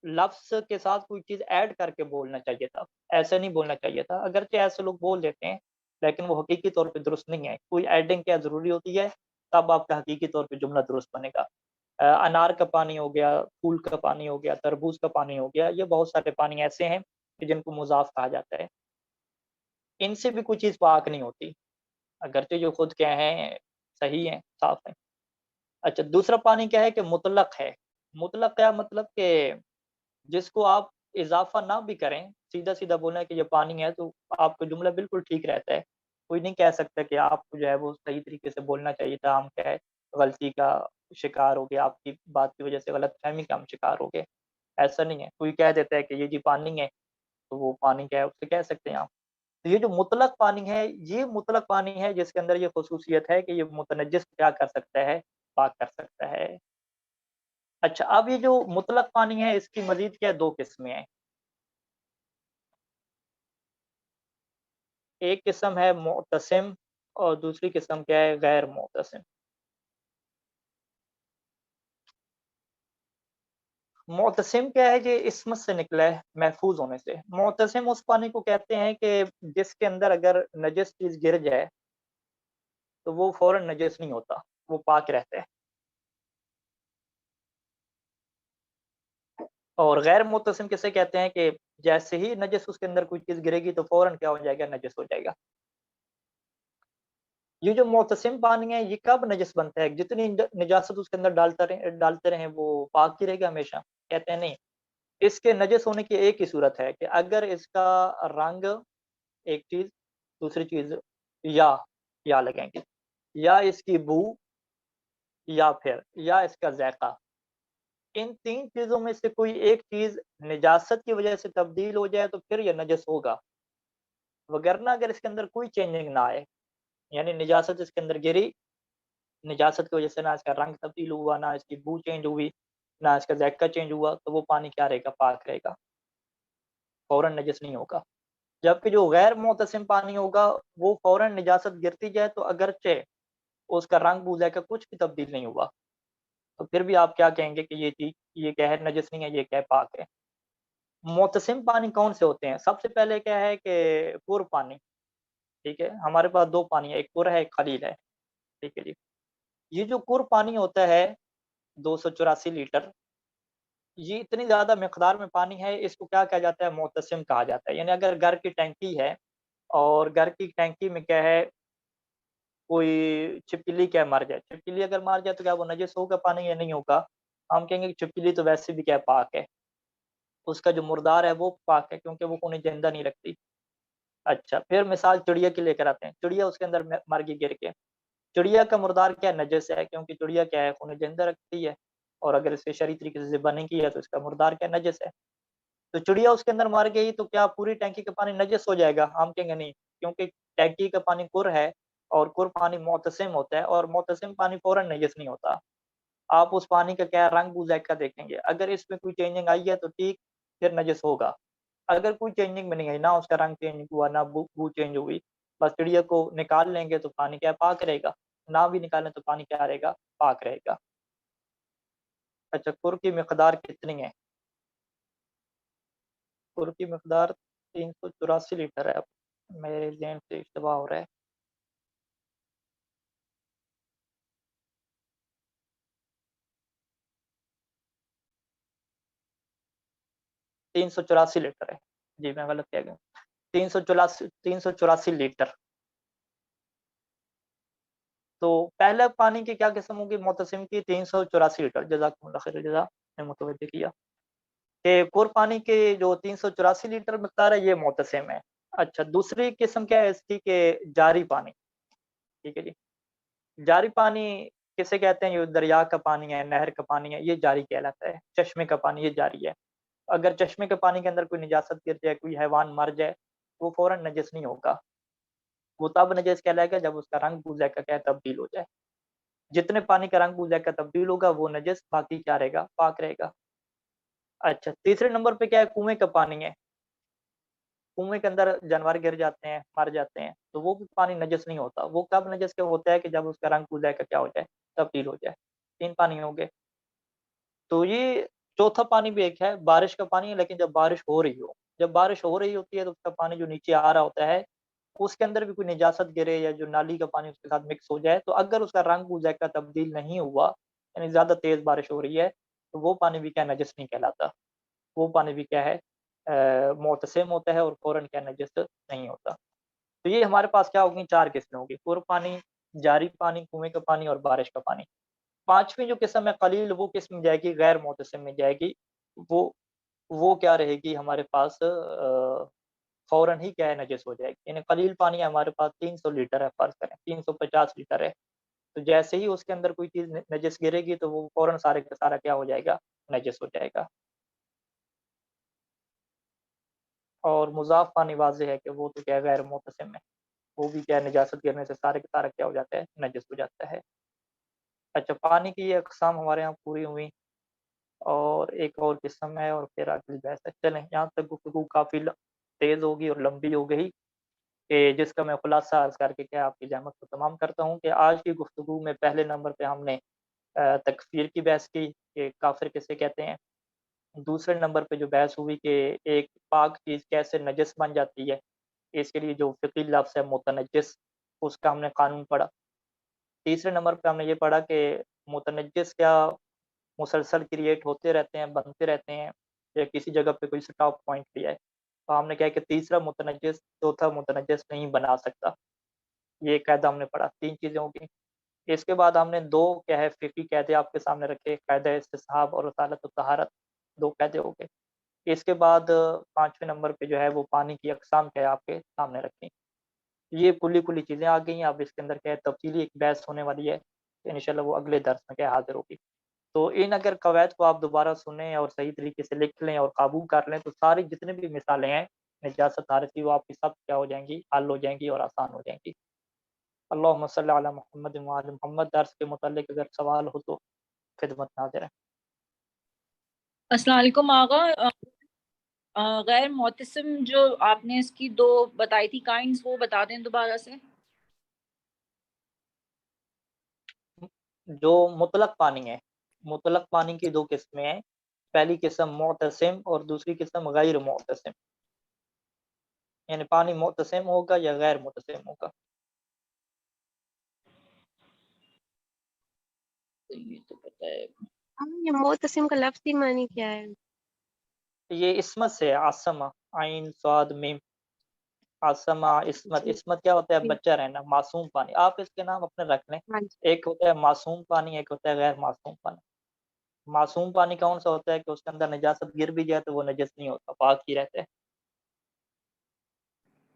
لفظ کے ساتھ کوئی چیز ایڈ کر کے بولنا چاہیے تھا، ایسے نہیں بولنا چاہیے تھا، اگرچہ ایسے لوگ بول دیتے ہیں لیکن وہ حقیقی طور پہ درست نہیں ہے۔ کوئی ایڈنگ کیا ضروری ہوتی ہے، تب آپ کا حقیقی طور پہ جملہ درست بنے گا۔ انار کا پانی ہو گیا، پھول کا پانی ہو گیا، تربوز کا پانی ہو گیا، یہ بہت سارے پانی ایسے ہیں کہ جن کو مضاف کہا جاتا ہے۔ ان سے بھی کوئی چیز پاک نہیں ہوتی، اگرچہ جو خود کیا ہیں صحیح ہیں، صاف ہیں۔ اچھا، دوسرا پانی کیا ہے کہ مطلق ہے۔ مطلق کیا مطلب کہ جس کو آپ اضافہ نہ بھی کریں، سیدھا سیدھا بولنا ہے کہ یہ پانی ہے، تو آپ کا جملہ بالکل ٹھیک رہتا ہے۔ کوئی نہیں کہہ سکتا کہ آپ کو جو ہے وہ صحیح طریقے سے بولنا چاہیے تھا، ہم کیا ہے غلطی کا شکار ہو گیا، آپ کی بات کی وجہ سے غلط فہمی کا ہم شکار ہو گئے، ایسا نہیں ہے۔ کوئی کہہ دیتا ہے کہ یہ جی پانی ہے، تو وہ پانی کیا ہے اس سے کہہ سکتے ہیں آپ۔ تو یہ جو مطلق پانی ہے، یہ مطلق پانی ہے جس کے اندر یہ خصوصیت ہے کہ یہ متنجس کیا کر سکتا ہے؟ پاک کر سکتا ہے۔ اچھا، اب یہ جو مطلق پانی ہے اس کی مزید کیا دو قسمیں ہیں۔ ایک قسم ہے معتصم اور دوسری قسم کیا ہے؟ غیر معتصم۔ معتصم کیا ہے کہ اسم سے نکلا ہے، محفوظ ہونے سے۔ معتصم اس پانی کو کہتے ہیں کہ جس کے اندر اگر نجس چیز گر جائے تو وہ فوراً نجس نہیں ہوتا، وہ پاک رہتا ہے۔ اور غیر معتصم کسے کہتے ہیں کہ جیسے ہی نجس اس کے اندر کوئی چیز گرے گی تو فوراً کیا ہو جائے گا؟ نجس ہو جائے گا۔ یہ جو معتصم پانی ہے یہ کب نجس بنتا ہے؟ جتنی نجاست اس کے اندر ڈالتے رہیں وہ پاک ہی رہے گا ہمیشہ؟ کہتے ہیں نہیں، اس کے نجس ہونے کی ایک ہی صورت ہے کہ اگر اس کا رنگ، ایک چیز، دوسری چیز یا لگیں گے، یا اس کی بو، یا اس کا ذائقہ، ان تین چیزوں میں سے کوئی ایک چیز نجاست کی وجہ سے تبدیل ہو جائے تو پھر یہ نجس ہوگا، وگرنہ اگر اس کے اندر کوئی چینجنگ نہ آئے، یعنی نجاست اس کے اندر گری، نجاست کی وجہ سے نہ اس کا رنگ تبدیل ہوا، نہ اس کی بو چینج ہوئی، نہ اس کا ذائقہ چینج ہوا، تو وہ پانی کیا رہے گا؟ پاک رہے گا، فوراً نجس نہیں ہوگا۔ جبکہ جو غیر معتصم پانی ہوگا وہ فوراً نجاست گرتی جائے تو اگرچہ اس کا رنگ بو ذائقہ کچھ بھی تبدیل نہیں ہوا، تو پھر بھی آپ کیا کہیں گے کہ یہ چیز، یہ کیا ہے؟ نجس نہیں ہے، یہ کیا ہے؟ پاک ہے۔ معتصم پانی کون سے ہوتے ہیں؟ سب سے پہلے کیا ہے کہ پر پانی، ٹھیک ہے، ہمارے پاس دو پانی ہے، ایک پر ہے، ایک خلیل ہے، ٹھیک ہے جی۔ یہ جو پر پانی ہوتا ہے 284 لیٹر، یہ اتنی زیادہ مقدار میں پانی ہے، اس کو کیا کہا جاتا ہے؟ معتصم کہا جاتا ہے۔ یعنی اگر گھر کی ٹینکی ہے اور گھر کی ٹینکی میں کیا ہے کوئی چھپکلی کیا مر جائے، چھپکلی اگر مر جائے تو کیا وہ نجس ہوگا پانی یا نہیں ہوگا؟ ہم کہیں گے کہ چھپکلی تو ویسے بھی کیا پاک ہے، اس کا جو مردار ہے وہ پاک ہے کیونکہ وہ کوئی زندہ نہیں رکھتی۔ اچھا، پھر مثال چڑیا کی لے کر آتے ہیں۔ چڑیا اس کے اندر مر گئی گر کے، چڑیا کا مردار کیا نجس ہے کیونکہ چڑیا کیا ہے خون زندہ رکھتی ہے، اور اگر اس کے شرعی طریقے سے بنے گی ہے تو اس کا مردار کیا نجس ہے۔ تو چڑیا اس کے اندر مر گئی تو کیا پوری ٹینکی کا پانی نجس ہو جائے گا؟ ہم کہیں گے نہیں، کیونکہ ٹینکی کا پانی کر ہے اور کر پانی معتصم ہوتا ہے، اور معتصم پانی فوراً نجس نہیں ہوتا۔ آپ اس پانی کا کیا رنگ بو ذائقہ دیکھیں گے، اگر اس میں کوئی چینجنگ آئی ہے تو ٹھیک، پھر نجس ہوگا۔ اگر کوئی چینجنگ میں نہیں آئی، نہ اس کا رنگ چینج ہوا، نہ بو چینج ہوئی، بس چڑیا کو نکال لیں گے تو پانی کیا پاک رہے گا، نہ بھی نکالیں تو پانی کیا رہے گا، پاک رہے گا۔ اچھا، کر کی مقدار کتنی ہے؟ کر کی مقدار 384 لیٹر ہے، میرے ذہن سے اشتباہ ہو رہا ہے۔ 384 لیٹر ہے، جی میں غلط کہہ گیا، 384 لیٹر۔ تو پہلے پانی کی کیا قسم ہوگی معتصم کی؟ 384 لیٹر، جزاکم اللہ خیر الجزا نے متوجہ کیا کہ کور پانی کے جو 384 لیٹر مقدار ہے یہ معتصم ہے۔ اچھا، دوسری قسم کیا ہے اس کی کہ جاری پانی، ٹھیک ہے جی۔ جاری پانی کسے کہتے ہیں؟ یہ دریا کا پانی ہے، نہر کا پانی ہے، یہ جاری کہلاتا ہے۔ چشمے کا پانی یہ جاری ہے۔ اگر چشمے کے پانی کے اندر کوئی نجاست گر جائے، کوئی حیوان مر جائے، وہ فوراً نجس نہیں ہوگا، وہ تب نجس کہلائے گا جب اس کا رنگ بو ذائقہ کیا تبدیل ہو جائے۔ جتنے پانی کا رنگ بو ذائقہ تبدیل ہوگا وہ نجس، باقی کیا رہے گا، پاک رہے گا۔ اچھا، تیسرے نمبر پہ کیا ہے؟ کنویں کا پانی ہے۔ کنویں کے اندر جانور گر جاتے ہیں، مر جاتے ہیں، تو وہ بھی پانی نجس نہیں ہوتا۔ وہ کب نجس کیا ہوتا ہے کہ جب اس کا رنگ بو ذائقہ کیا ہو جائے، تبدیل ہو جائے۔ 3 پانی ہو گئے۔ تو یہ چوتھا پانی بھی ایک ہے، بارش کا پانی ہے، لیکن جب بارش ہو رہی ہو، جب بارش ہو رہی ہوتی ہے تو اس کا پانی جو نیچے آ رہا ہوتا ہے اس کے اندر بھی کوئی نجاست گرے یا جو نالی کا پانی اس کے ساتھ مکس ہو جائے، تو اگر اس کا رنگ بو ذائقہ تبدیل نہیں ہوا، یعنی زیادہ تیز بارش ہو رہی ہے، تو وہ پانی بھی کیا نجس نہیں کہلاتا، وہ پانی بھی کیا ہے معتصم ہوتا ہے اور فوراً کیا نجس نہیں ہوتا۔ تو یہ ہمارے پاس کیا ہوگی؟ 4 قسمیں ہوگی، پر پانی، جاری پانی، کنویں کا پانی اور بارش کا پانی۔ پانچویں جو قسم ہے قلیل، وہ قسم جائے گی غیر معتصم میں جائے گی، وہ کیا رہے گی ہمارے پاس؟ فوراً ہی کیا ہے نجس ہو جائے گی۔ یعنی قلیل پانی ہمارے پاس 300 لیٹر ہے، فرض کریں 350 لیٹر ہے، تو جیسے ہی اس کے اندر کوئی چیز نجس گرے گی تو وہ فوراً سارے کا سارا کیا ہو جائے گا؟ نجس ہو جائے گا۔ اور مضاف پانی واضح ہے کہ وہ تو کیا غیر معتصم ہے، وہ بھی کیا نجاست گرنے سے سارے کا سارا کیا ہو جاتا ہے؟ نجس ہو جاتا ہے۔ اچھا، پانی کی یہ اقسام ہمارے یہاں پوری ہوئی، اور ایک اور قسم ہے اور پھر اگلی بحث ہے۔ چلیں، یہاں تک گفتگو کافی تیز ہوگی اور لمبی ہو گئی، کہ جس کا میں خلاصہ عرض کر کے کیا آپ کی زحمت کو تمام کرتا ہوں کہ آج کی گفتگو میں پہلے نمبر پہ ہم نے تکفیر کی بحث کی کہ کافر کسے کہتے ہیں۔ دوسرے نمبر پہ جو بحث ہوئی کہ ایک پاک چیز کیسے نجس بن جاتی ہے، اس کے لیے جو فقہی لفظ ہے متنجس، اس کا ہم نے قانون پڑھا۔ تیسرے نمبر پہ ہم نے یہ پڑھا کہ متنجس کیا مسلسل کریٹ ہوتے رہتے ہیں، بنتے رہتے ہیں، یا کسی جگہ پہ کوئی سٹاپ پوائنٹ بھی ہے، تو ہم نے کہا کہ تیسرا متنجس چوتھا متنجس نہیں بنا سکتا، یہ قاعدہ ہم نے پڑھا۔ 3 چیزیں ہوگی۔ اس کے بعد ہم نے 2 کیا ہے فقہی قاعدے آپ کے سامنے رکھے، قاعدہ استصحاب اور رسالت الطہارت، 2 قاعدے ہو گئے۔ اس کے بعد 5ویں نمبر پہ جو ہے وہ پانی کی اقسام کیا ہے آپ کے سامنے رکھی۔ یہ کلی چیزیں آ گئی ہیں، اب اس کے اندر کیا ہے تفصیلی ایک بحث ہونے والی ہے، انشاءاللہ وہ اگلے درس میں کیا حاضر ہوگی۔ تو ان اگر قواعد کو آپ دوبارہ سنیں اور صحیح طریقے سے لکھ لیں اور قابو کر لیں تو ساری جتنے بھی مثالیں ہیں نجاست طہارت کی، وہ آپ کی سب کیا ہو جائیں گی؟ حل ہو جائیں گی اور آسان ہو جائیں گی۔ اللہم صلی علی محمد وعلی محمد۔ درس کے متعلق اگر سوال ہو تو خدمت حاضر ہے۔ السلام علیکم آغا، غیر معتصم جو آپ نے اس کی 2 بتائی تھی کائنڈز، وہ بتا دیں دوبارہ سے۔ جو مطلق پانی ہے، مطلق پانی کی 2 قسمیں ہیں، پہلی قسم معتصم اور دوسری قسم غیر معتصم، یعنی پانی معتصم ہوگا یا غیر معتصم ہوگا۔ یہ تو پتہ ہے، یہ معتصم کا لفظی معنی کیا ہے؟ یہ اسمت سے عاصمہ، عین صاد میم، عاصمہ اسمت۔ اسمت کیا ہوتا ہے؟ بچہ رہنا، معصوم پانی۔ آپ اس کے نام اپنے رکھ لیں، ایک ہوتا ہے معصوم پانی، ایک ہوتا ہے غیر معصوم پانی۔ معصوم پانی کون سا ہوتا ہے کہ اس کے اندر نجاست گر بھی جائے تو وہ نجس نہیں ہوتا، پاک ہی رہتا ہے۔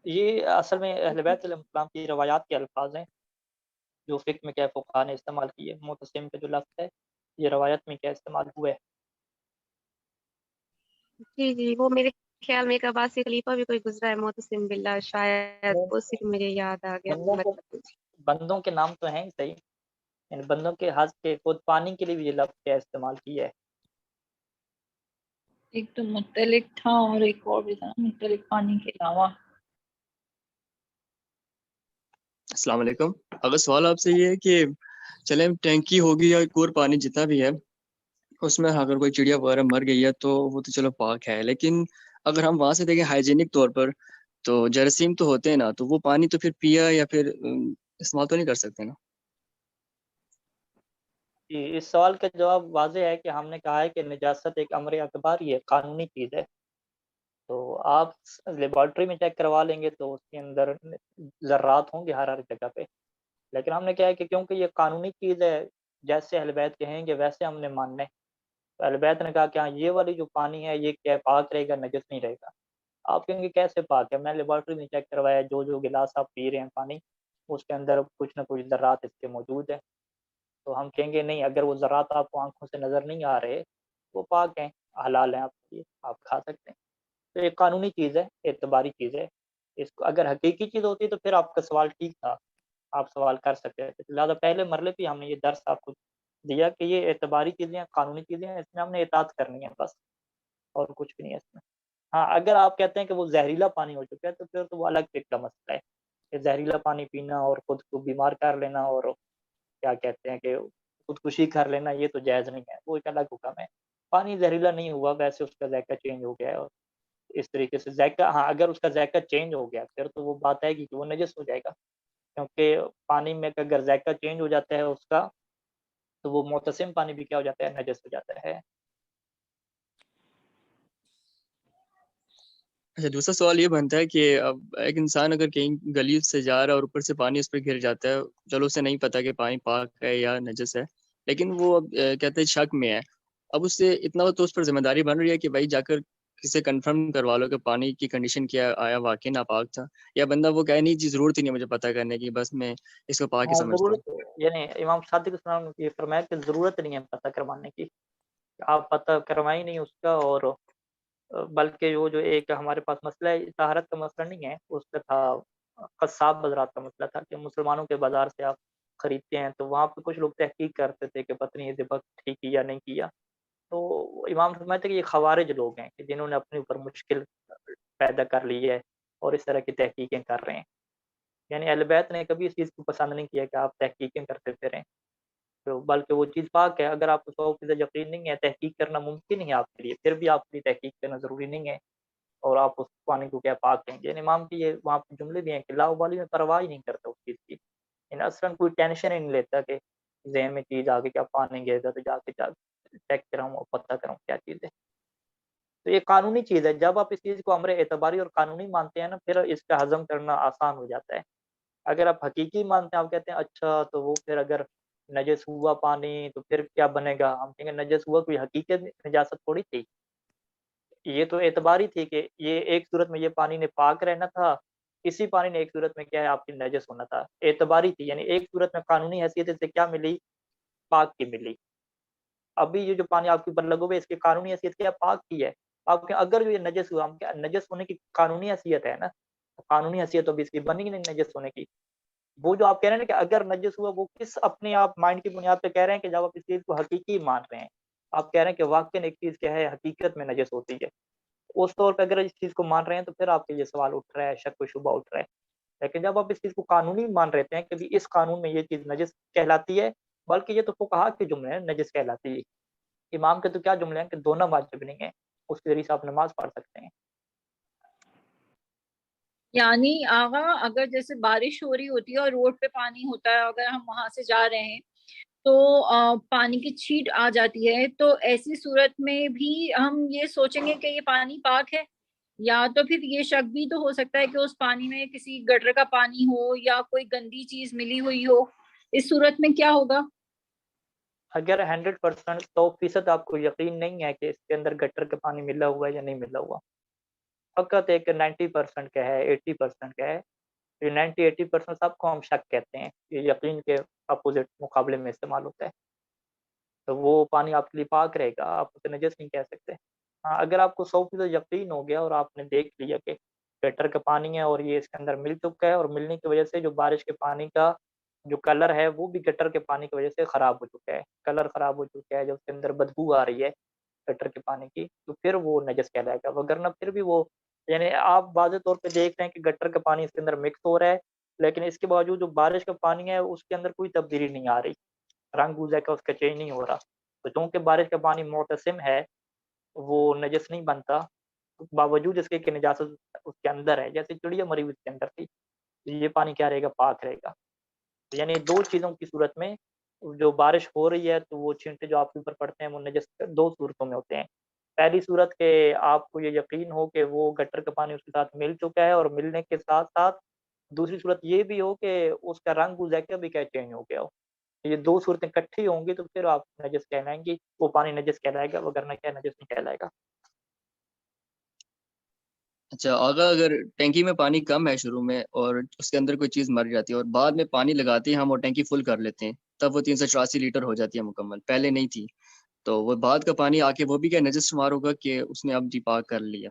یہ اصل میں اہل بیت علیہ السلام کی روایات کے الفاظ ہیں جو فقہ میں کیا فقہا نے استعمال کیے۔ معتصم کا جو لفظ ہے یہ روایت میں کیا استعمال ہوا ہے۔ جی جی، وہ میرے خیال میں ایک عباسی خلیفہ بھی کوئی گزرا ہے معتصم باللہ، شاید اسی کو مجھے یاد آ گیا بندوں کو مطلب. بندوں کے نام تو ہیں ہی صحیح، یعنی بندوں کے حج کے خود پانی کے لیے بھی یہ لفظ کیا استعمال کیا ہے. ایک تو متعلق تھا اور ایک اور بھی تھا نا، متعلق پانی کے علاوہ. السلام علیکم. اگر سوال آپ سے یہ ہے کہ چلیں ٹینکی ہوگی یا کوئی پانی جتنا بھی ہے اس میں اگر کوئی چڑیا وغیرہ مر گئی ہے تو وہ تو چلو پاک ہے، لیکن اگر ہم وہاں سے دیکھیں ہائیجینک طور پر تو جراثیم تو ہوتے ہیں نا، تو وہ پانی تو پھر پیا یا پھر استعمال تو نہیں کر سکتے نا. جی، اس سوال کا جواب واضح ہے کہ ہم نے کہا ہے کہ نجاست ایک امر اعتباری ہے، قانونی چیز ہے. تو آپ لیبارٹری میں چیک کروا لیں گے تو اس کے اندر ذرات ہوں گے ہر جگہ پہ، لیکن ہم نے کہا ہے کہ کیونکہ یہ قانونی چیز ہے، جیسے اہل بیت کہیں گے ویسے ہم نے ماننا ہے. تو اہل بیت نے کہا کہ ہاں یہ والی جو پانی ہے یہ کیا پاک رہے گا، نجس نہیں رہے گا. آپ کہیں گے کیسے پاک ہے؟ میں لیبارٹری میں چیک کروایا، جو گلاس آپ پی رہے ہیں پانی اس کے اندر کچھ نہ کچھ ذرات اس کے موجود ہیں. تو ہم کہیں گے نہیں، اگر وہ ذرات آپ کو آنکھوں سے نظر نہیں آ رہے وہ پاک ہیں، حلال ہیں آپ کے لیے، آپ کھا سکتے ہیں. تو ایک قانونی چیز ہے، اعتباری چیز ہے. اس کو اگر حقیقی چیز ہوتی تو پھر آپ کا سوال ٹھیک تھا، آپ سوال کر سکتے تھے. لہٰذا پہلے مرحلے پہ ہم نے یہ درس آپ کو دیا کہ یہ اعتباری چیزیں ہیں، قانونی چیزیں ہیں، اس میں ہم نے اطاعت کرنی ہے بس، اور کچھ بھی نہیں ہے اس میں. ہاں اگر آپ کہتے ہیں کہ وہ زہریلا پانی ہو چکا ہے تو پھر تو وہ الگ طرح کا مسئلہ ہے کہ زہریلا پانی پینا اور خود کو بیمار کر لینا اور کیا کہتے ہیں کہ خودکشی کر لینا، یہ تو جائز نہیں ہے، وہ ایک الگ حکم ہے. پانی زہریلا نہیں ہوا، ویسے اس کا ذائقہ چینج ہو گیا ہے، اور اس طریقے سے ذائقہ، ہاں اگر اس کا ذائقہ چینج ہو گیا پھر تو وہ بات آئے گی کہ وہ نجس ہو جائے گا، کیونکہ پانی میں اگر ذائقہ چینج ہو جاتا ہے اس کا تو وہ معتصم پانی بھی کیا ہو جاتا ہے، نجس ہو جاتا ہے. اچھا، دوسرا سوال یہ بنتا ہے کہ اب ایک انسان اگر کہیں گلی سے جا رہا ہے اور اوپر سے پانی اس پہ گر جاتا ہے، چلو اسے نہیں پتا کہ پانی پاک ہے یا نجس ہے، لیکن وہ اب کہتے ہیں شک میں ہے. اب اس سے اتنا تو اس پر ذمہ داری بن رہی ہے کہ بھائی جا کر کسی کنفرم کروا لو کہ پانی کی کنڈیشن کیا آیا واقعی ناپاک تھا، یا بندہ وہ کہے نہیں جی ضرورت ہی نہیں مجھے پتہ کرنے کی، بس میں اس کو پاک ہی ہاں سمجھتا ہوں. ضرورت، یعنی امام صادق علیہ السلام نے یہ فرمایا کہ ضرورت نہیں ہے پتہ کروانے کی، آپ پتہ کروائیں نہیں اس کا. اور بلکہ وہ جو ایک ہمارے پاس مسئلہ ہے، طہارت کا مسئلہ نہیں ہے، اس کا تھا قصاب حضرات کا مسئلہ تھا کہ مسلمانوں کے بازار سے آپ خریدتے ہیں تو وہاں پہ کچھ لوگ تحقیق کرتے تھے کہ پتہ نہیں یہ ذبح ٹھیک کیا نہیں کیا. تو امام فرماتے ہیں کہ یہ خوارج لوگ ہیں کہ جنہوں نے اپنے اوپر مشکل پیدا کر لی ہے اور اس طرح کی تحقیقیں کر رہے ہیں. یعنی اہل بیت نے کبھی اس چیز کو پسند نہیں کیا کہ آپ تحقیقیں کرتے پھریں، تو بلکہ وہ چیز پاک ہے. اگر آپ کو 100% یقین نہیں ہے، تحقیق کرنا ممکن ہے آپ کے لیے، پھر بھی آپ کے لیے تحقیق کرنا ضروری نہیں ہے اور آپ اس پانی کو کیا پاک کہیں گے. یعنی امام کی یہ وہاں پہ جملے بھی ہیں کہ لا ابالی میں پرواہ ہی نہیں کرتا اس چیز کی، یعنی اصلاً کوئی ٹینشن ہی نہیں لیتا کہ ذہن میں چیز آگے کیا پانی گئے گا تو جا کے چیک کراؤں اور پتہ کراؤں کیا چیز ہے. تو یہ قانونی چیز ہے، جب آپ اس چیز کو امر اعتباری اور قانونی مانتے ہیں نا پھر اس کا ہضم کرنا آسان ہو جاتا ہے. اگر آپ حقیقی مانتے ہیں، آپ کہتے ہیں اچھا تو وہ پھر اگر نجس ہوا پانی تو پھر کیا بنے گا، ہم کہیں گے نجس ہوا کوئی حقیقت نجاست تھوڑی تھی، یہ تو اعتباری تھی کہ یہ ایک صورت میں یہ پانی نے پاک رہنا تھا، اسی پانی نے ایک صورت میں کیا ہے آپ کی نجس ہونا تھا. اعتباری تھی، یعنی ایک صورت میں قانونی حیثیت سے کیا ملی، پاک کی ملی. ابھی یہ جو پانی آپ کے اوپر لگو ہوئے اس کی قانونی حیثیت کیا، پاک کی ہے. آپ کے اگر جو یہ نجس ہوا، ہم کیا نجس ہونے کی قانونی حیثیت ہے نا، قانونی حیثیت تو بھی اس کی بنی نہیں نجس ہونے کی. وہ جو آپ کہہ رہے ہیں نا کہ اگر نجس ہوا، وہ کس اپنے آپ مائنڈ کی بنیاد پہ کہہ رہے ہیں کہ جب آپ اس چیز کو حقیقی مان رہے ہیں، آپ کہہ رہے ہیں کہ واقعی ایک چیز کیا ہے حقیقت میں نجس ہوتی ہے، اس طور پہ اگر اس چیز کو مان رہے ہیں تو پھر آپ کے یہ سوال اٹھ رہا ہے، شک و شبہ اٹھ رہا ہے. لیکن جب آپ اس چیز کو قانونی مان رہتے ہیں کہ بھی اس قانون میں یہ چیز نجس کہلاتی ہے، بلکہ یہ تو فقہا کے جملے ہیں نجس کہلاتی ہے، امام کے تو کیا جملے ہیں کہ دونوں واجب نہیں ہیں، اس کے ذریعے سے آپ نماز پڑھ سکتے ہیں. یعنی آغا اگر جیسے بارش ہو رہی ہوتی ہے اور روڈ پہ پانی ہوتا ہے، اگر ہم وہاں سے جا رہے ہیں تو پانی کی چھینٹ آ جاتی ہے، تو ایسی صورت میں بھی ہم یہ سوچیں گے کہ یہ پانی پاک ہے، یا تو پھر یہ شک بھی تو ہو سکتا ہے کہ اس پانی میں کسی گٹر کا پانی ہو یا کوئی گندی چیز ملی ہوئی ہو، اس صورت میں کیا ہوگا؟ اگر 100% 100% آپ کو یقین نہیں ہے کہ اس کے اندر گٹر کا پانی ملا ہوا ہے یا نہیں ملا ہوا، فقط ایک 90% کا ہے، 80% کا ہے، یہ 90-80% سب کو ہم شک کہتے ہیں، یہ یقین کے اپوزٹ مقابلے میں استعمال ہوتا ہے. تو وہ پانی آپ کے لیے پاک رہے گا، آپ اسے نجس نہیں کہہ سکتے. ہاں، اگر آپ کو 100% یقین ہو گیا اور آپ نے دیکھ لیا کہ گٹر کا پانی ہے اور یہ اس کے اندر مل چکا ہے، اور ملنے کی وجہ سے جو بارش کے پانی کا جو کلر ہے وہ بھی گٹر کے پانی کی وجہ سے خراب ہو چکا ہے، کلر خراب ہو چکا ہے، جو اس کے اندر بدبو آ رہی ہے گٹر کے پانی کی، تو پھر وہ نجس کہلائے گا، وگرنہ پھر بھی وہ، یعنی آپ واضح طور پہ دیکھ رہے ہیں کہ گٹر کا پانی اس کے اندر مکس ہو رہا ہے، لیکن اس کے باوجود جو بارش کا پانی ہے اس کے اندر کوئی تبدیلی نہیں آ رہی، رنگ بوجھا کا اس کا چینج نہیں ہو رہا، تو چونکہ بارش کا پانی معتصم ہے وہ نجس نہیں بنتا، باوجود اس کے کہ نجاست اس کے اندر ہے، جیسے چڑیا مری ہوئی اس کے اندر تھی، یہ پانی کیا رہے گا؟ پاک رہے گا۔ یعنی دو چیزوں کی صورت میں جو بارش ہو رہی ہے تو وہ چھینٹے جو آپ کے اوپر پڑتے ہیں وہ نجس دو صورتوں میں ہوتے ہیں، پہلی صورت کہ آپ کو یہ یقین ہو کہ وہ گٹر کا پانی اس کے ساتھ مل چکا ہے، اور ملنے کے ساتھ ساتھ دوسری صورت یہ بھی ہو کہ اس کا رنگ ذائقہ بھی کیا چینج ہو گیا ہو، یہ دو صورتیں اکٹھی ہوں گی تو پھر آپ نجس کہلائیں گی، وہ پانی نجس کہلائے گا، وگرنہ کیا نجس نہیں کہلائے گا۔ اچھا آغا، اگر ٹینکی میں پانی کم ہے شروع میں اور اس کے اندر کوئی چیز مر جاتی ہے اور بعد میں پانی لگاتے ہیں ہم اور ٹینکی فل کر لیتے ہیں، تب وہ 384 لیٹر ہو جاتی ہے مکمل، پہلے نہیں تھی، تو وہ بعد کا پانی آ کے وہ بھی کیا نجس شمار ہوگا کہ اس نے اب جی پاک کر لیا؟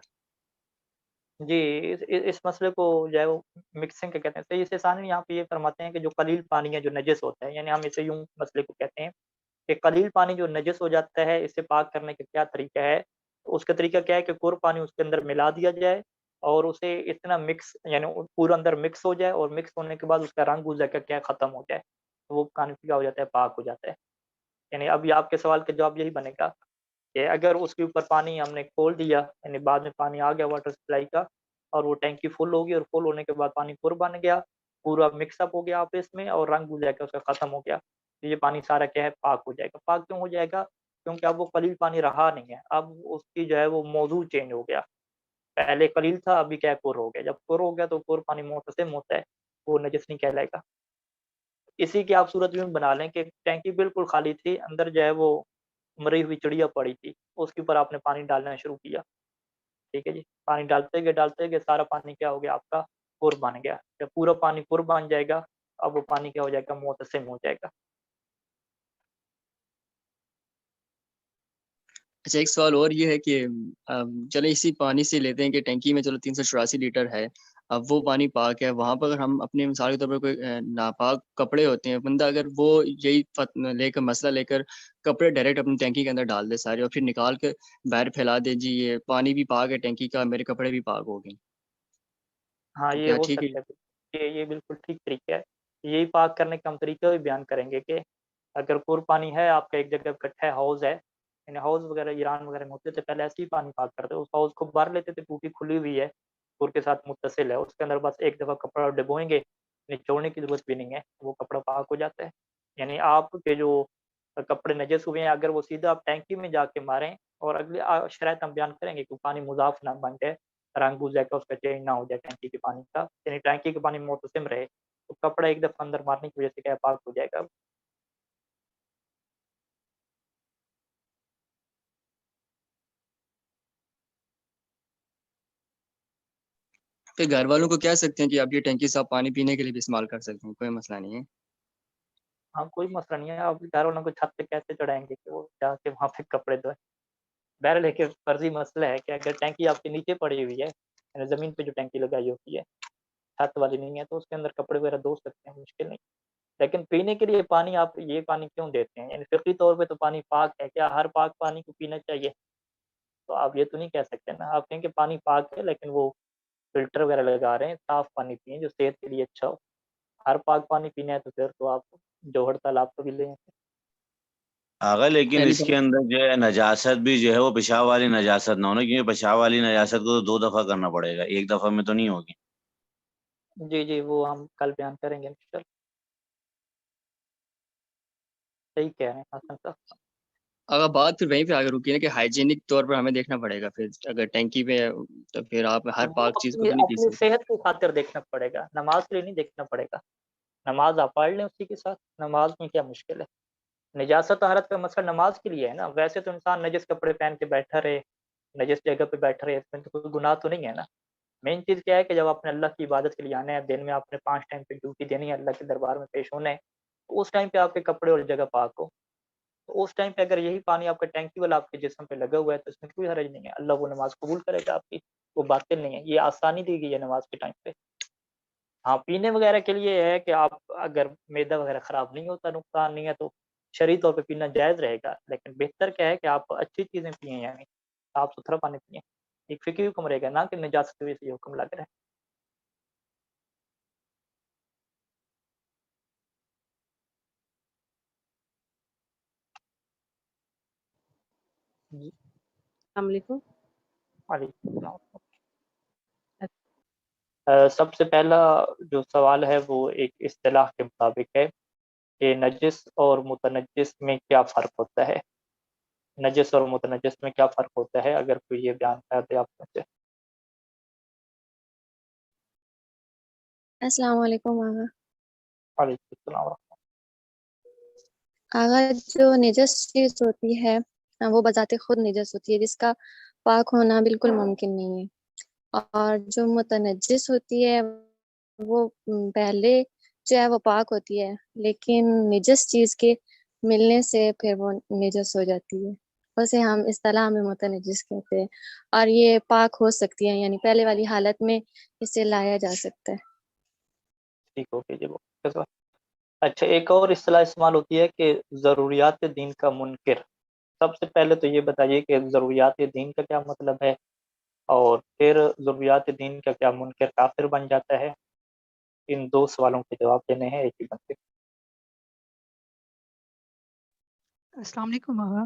جی، اس مسئلے کو جو ہے وہ مکسنگ کا کہتے ہیں، سید ثانی یہاں پہ یہ فرماتے ہیں کہ جو قلیل پانی ہے جو نجس ہوتا ہے، یعنی ہم اسے یوں مسئلے کو کہتے ہیں کہ قلیل پانی جو نجس ہو جاتا ہے اسے پاک کرنے کا کیا طریقہ ہے؟ تو اس کا طریقہ کیا ہے کہ پر پانی اس کے اندر ملا دیا جائے اور اسے اتنا مکس، یعنی پورا اندر مکس ہو جائے، اور مکس ہونے کے بعد اس کا رنگ بوجھا کا کیا ختم ہو جائے، تو وہ پانی کیا ہو جاتا ہے؟ پاک ہو جاتا ہے۔ یعنی اب یہ آپ کے سوال کا جواب یہی بنے گا کہ اگر اس کے اوپر پانی ہم نے کھول دیا، یعنی بعد میں پانی آ گیا واٹر سپلائی کا، اور وہ ٹینکی فل ہوگی اور فل ہونے کے بعد پانی پر بن گیا، پورا مکس اپ ہو گیا آپس میں اور رنگ بوجھا کے اس کا ختم ہو گیا، تو یہ پانی سارا کیا ہے؟ پاک ہو جائے گا۔ پاک کیوں ہو جائے گا؟ کیونکہ اب وہ قلیل پانی رہا نہیں ہے، اب اس کی جو ہے وہ موضوع چینج ہو گیا، پہلے قلیل تھا ابھی کیا ہے؟ پر ہو گیا، جب پر ہو گیا تو پر پانی معتصم ہوتا ہے، وہ نجس نہیں کہلائے گا۔ اسی کی آپ صورت یوں بنا لیں کہ ٹینکی بالکل خالی تھی، اندر جو ہے وہ مری ہوئی چڑیا پڑی تھی، اس کے اوپر آپ نے پانی ڈالنا شروع کیا، ٹھیک ہے جی، پانی ڈالتے گئے سارا پانی کیا ہو گیا؟ آپ کا پر بن گیا، جب پورا پانی پر بن جائے گا اب وہ پانی کیا ہو جائے گا؟ معتصم ہو جائے گا۔ اچھا ایک سوال اور یہ ہے کہ چلے اسی پانی سے لیتے ہیں کہ ٹینکی میں چلو 384 لیٹر ہے، اب وہ پانی پاک ہے، وہاں پر اگر ہم اپنے مثال کے طور پر کوئی ناپاک کپڑے ہوتے ہیں، بندہ اگر وہ یہی لے کر مسئلہ لے کر کپڑے ڈائریکٹ اپنی ٹینکی کے اندر ڈال دے سارے اور پھر نکال کے باہر پھیلا دے، جی یہ پانی بھی پاک ہے ٹینکی کا، میرے کپڑے بھی پاک ہو گئے، ہاں تو یہ کیا ہو ٹھیک ہے؟ سکتا ہے، یہ بالکل ٹھیک طریقہ ہے، یہی پاک کرنے کا ہم طریقہ بھی بیان کریں گے کہ اگر پر پانی ہے آپ کا ایک جگہ اکٹھا ہے، حوض ہے، یعنی حوض وغیرہ ایران وغیرہ میں ہوتے تھے پہلے ایسے ہی پانی پاک کرتے، اس حوض کو بھر لیتے تھے، ٹوٹی کھلی ہوئی ہے پر کے ساتھ متصل ہے، اس کے اندر بس ایک دفعہ کپڑا ڈبوئیں گے، نچوڑنے کی ضرورت بھی نہیں ہے، وہ کپڑا پاک ہو جاتا ہے۔ یعنی آپ کے جو کپڑے نجس ہوئے ہیں اگر وہ سیدھا آپ ٹینکی میں جا کے ماریں، اور اگلی شرائط ہم بیان کریں گے کہ پانی مضاف نہ بن جائے، رنگ بوجھا کا اس کا چینج نہ ہو جائے ٹینکی کے پانی کا، یعنی ٹینکی کے پانی معتصم رہے، تو کپڑا ایک دفعہ اندر مارنے کی وجہ سے کیا ہے؟ پاک ہو جائے گا۔ پھر گھر والوں کو کہہ سکتے ہیں کہ آپ یہ ٹینکی سے آپ پانی پینے کے لیے بھی استعمال کر سکتے ہیں، کوئی مسئلہ نہیں ہے؟ ہاں کوئی مسئلہ نہیں ہے، آپ گھر والوں کو چھت پہ کیسے چڑھائیں گے کہ وہ جا کے وہاں پہ کپڑے دھوئیں؟ بہرحال ایک فرضی مسئلہ ہے کہ اگر ٹینکی آپ کے نیچے پڑی ہوئی ہے، یعنی زمین پہ جو ٹینکی لگائی ہوتی ہے چھت والی نہیں ہے، تو اس کے اندر کپڑے وغیرہ دھو سکتے ہیں، مشکل نہیں، لیکن پینے کے لیے پانی آپ یہ پانی کیوں دیتے ہیں؟ یعنی فقہی طور پہ تو پانی پاک ہے، کیا ہر پاک پانی کو پینا چاہیے؟ تو آپ یہ تو نہیں کہہ سکتے نا، آپ کہیں کہ پانی پاک ہے لیکن وہ فلٹر وغیرہ لگا رہے ہیں، صاف پانی پئیں جو صحت کے لیے اچھا ہو، ہر پاک پانی پینا ہے تو پھر تو آپ جوہر تالاب کو بھی لیں۔ آگا لیکن یعنی اس کے اندر جو ہے نجاست بھی جو ہے وہ پیشاب والی نجاست نہ ہونا، کیونکہ پیشاب والی نجاست کو تو 2 دفعہ کرنا پڑے گا، ایک دفعہ میں تو نہیں ہوگی۔ جی جی وہ ہم کل بیان کریں گے انشاءاللہ۔ صحیح کہہ رہے ہیں حسن صاحب۔ اگر بات پھر وہیں پہ آگے رکی ہے کہ ہائیجینک طور پر ہمیں دیکھنا پڑے گا، پھر اگر ٹینکی پہ ہے تو پھر آپ ہر وہ پاک چیز کو اپنی تو نہیں پی اپنی سکتے۔ صحت کی خاطر دیکھنا پڑے گا، نماز کے لیے نہیں دیکھنا پڑے گا، نماز آپ پڑھ لیں اسی کے ساتھ، نماز میں کیا مشکل ہے؟ نجاست طہارت کا مسئلہ نماز کے لیے ہے نا، ویسے تو انسان نجس کپڑے پہن کے بیٹھا رہے، نجس جگہ پہ بیٹھا رہے، اس میں تو کوئی گناہ تو نہیں ہے نا۔ مین چیز کیا ہے کہ جب آپ نے اللہ کی عبادت کے لیے آنا ہے، دن میں آپ نے 5 ٹائم پہ ڈیوٹی دینی ہے، اللہ کے دربار میں پیش ہونا ہے، تو اس ٹائم پہ آپ کے کپڑے اور جگہ پاک ہو، تو اس ٹائم پہ اگر یہی پانی آپ کا ٹینکی والا آپ کے جسم پہ لگا ہوا ہے تو اس میں کوئی حرج نہیں ہے، اللہ وہ نماز قبول کرے گا آپ کی، وہ باطل نہیں ہے، یہ آسانی دی گئی ہے نماز کے ٹائم پہ۔ ہاں پینے وغیرہ کے لیے ہے کہ آپ اگر معدہ وغیرہ خراب نہیں ہوتا، نقصان نہیں ہے تو شرعی طور پہ پینا جائز رہے گا، لیکن بہتر کیا ہے کہ آپ اچھی چیزیں پئیں، یعنی صاف ستھرا پانی پئیں، ایک فقہی حکم رہے گا، نہ کہ نجاست کی وجہ سے یہ حکم لگ رہا ہے۔ جی السلام علیکم۔ وعلیکم السلام۔ سب سے پہلا جو سوال ہے وہ ایک اصطلاح کے مطابق ہے کہ نجس اور متنجس میں کیا فرق ہوتا ہے، نجس اور متنجس میں کیا فرق ہوتا ہے، اگر کوئی یہ بیان کر دے آپ میں سے۔ السلام علیکم آغا۔ وعلیکم السلام۔ آغا جو نجس چیز ہوتی ہے وہ بذات خود نجس ہوتی ہے، جس کا پاک ہونا بالکل ممکن نہیں ہے، اور جو متنجس ہوتی ہے وہ پہلے جو ہے وہ پاک ہوتی ہے، لیکن نجس چیز کے ملنے سے پھر وہ نجس ہو جاتی ہے، اسے ہم اصطلاح میں متنجس کہتے ہیں، اور یہ پاک ہو سکتی ہے، یعنی پہلے والی حالت میں اسے لایا جا سکتا ہے۔ ٹھیک ہو گیا جی وہ۔ اچھا ایک اور اصطلاح استعمال ہوتی ہے کہ ضروریات دین کا منکر۔ سب سے پہلے تو یہ بتائیے کہ ضروریات دین کا کیا مطلب ہے، اور پھر ضروریات دین کا کیا منکر کافر بن جاتا ہے۔ ان دو سوالوں کے جواب دینے ہیں ایک ہی بندے۔ السلام علیکم آغا۔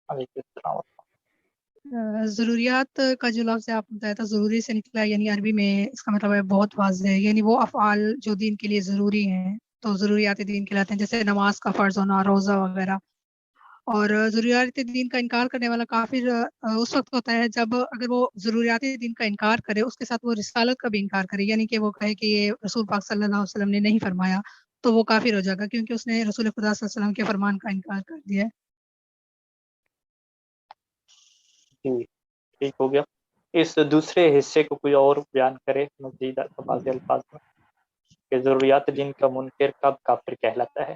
علیکم السلام۔ ضروریات کا جو لفظ ہے آپ نے بتایا تھا ضروری سے نکلا ہے، یعنی عربی میں اس کا مطلب ہے بہت واضح ہے، یعنی وہ افعال جو دین کے لیے ضروری ہیں تو ضروریات دین کہلاتے ہیں، جیسے نماز کا فرض ہونا، روزہ وغیرہ۔ اور ضروریات دین کا انکار کرنے والا کافر اس وقت ہوتا ہے جب اگر وہ ضروریات دین کا انکار کرے، اس کے ساتھ وہ رسالت کا بھی انکار کرے، یعنی کہ وہ کہے کہ یہ رسول پاک صلی اللہ علیہ وسلم نے نہیں فرمایا، تو وہ کافر ہو جائے گا، کیونکہ اس نے رسول خدا صلی اللہ علیہ وسلم کے فرمان کا انکار کر دیا ہے۔ جی ٹھیک ہو گیا۔ اس دوسرے حصے کو کوئی اور بیان کرے مزید واضح الفاظ میں کہ ضروریات دین کا منکر کب کافر کہلاتا ہے۔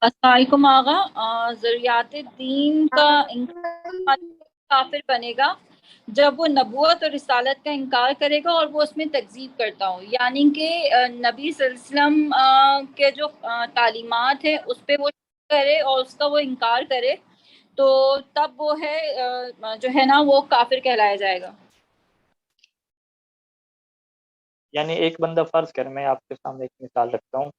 السلام علیکم آغا۔ ضروریات دین کا انکار کافر بنے گا جب وہ نبوت اور رسالت کا انکار کرے گا اور وہ اس میں تکذیب کرتا ہو، یعنی کہ نبی صلی اللہ علیہ وسلم کے جو تعلیمات ہیں اس پہ وہ کرے اور اس کا وہ انکار کرے، تو تب وہ ہے جو ہے نا وہ کافر کہلایا جائے گا۔ یعنی ایک بندہ فرض کر، میں آپ کے سامنے ایک مثال رکھتا ہوں،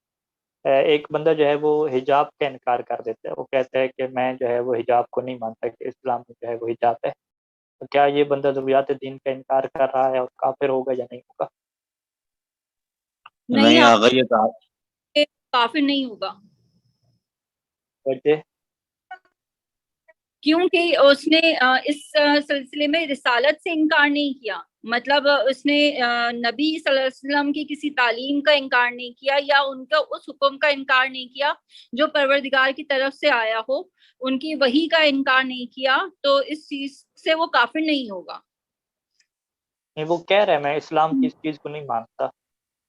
ایک بندہ جو ہے وہ حجاب کا انکار کر دیتا ہے، وہ کہتا ہے کہ میں جو ہے وہ حجاب کو نہیں مانتا کہ اسلام میں جو ہے وہ حجاب ہے، تو کیا یہ بندہ ضروریات دین کا انکار کر رہا ہے اور کافر ہوگا یا نہیں ہوگا؟ نہیں آغا یہ کافر نہیں ہوگا، وجہ کیونکہ اس نے اس سلسلے میں رسالت سے انکار نہیں کیا، مطلب اس نے نبی صلی اللہ علیہ وسلم کی کسی تعلیم کا انکار نہیں کیا یا ان کا اس حکم کا انکار نہیں کیا جو پروردگار کی طرف سے آیا ہو، ان کی وحی کا انکار نہیں کیا، تو اس چیز سے وہ کافر نہیں ہوگا۔ نہیں، وہ کہہ رہا ہے میں اسلام کی اس چیز کو نہیں مانتا،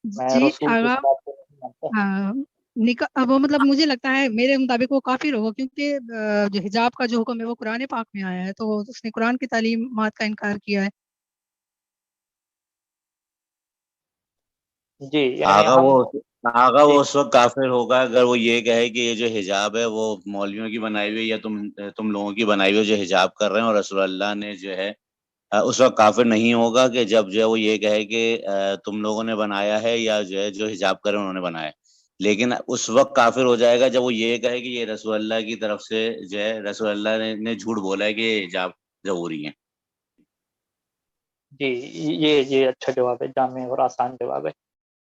میں جی رسول کی آغا، اس بات کو نہیں مانتا۔ اب وہ مطلب مجھے لگتا ہے میرے مطابق وہ کافر ہوگا، کیونکہ جو حجاب کا جو حکم ہے وہ قرآن پاک میں آیا ہے، تو اس نے قرآن کی تعلیمات کا انکار کیا ہے۔ جی یعنی آغا وہ اس وقت کافر ہوگا اگر وہ یہ کہے کہ یہ جو حجاب ہے وہ مولویوں کی بنائی ہوئی یا تم لوگوں کی بنائی ہوئی جو حجاب کر رہے ہیں، اور رسول اللہ نے جو ہے اس وقت کافر نہیں ہوگا کہ جب جو ہے وہ یہ کہے کہ تم لوگوں نے بنایا ہے یا جو ہے جو حجاب کر رہے ہیں انہوں نے بنایا ہے، لیکن اس وقت کافر ہو جائے گا جب وہ یہ کہے کہ یہ رسول اللہ کی طرف سے جو ہے رسول اللہ نے جھوٹ بولا ہے کہ یہ حجاب ضروری ہے۔ جی یہ اچھا جواب ہے، جامع اور آسان جواب ہے۔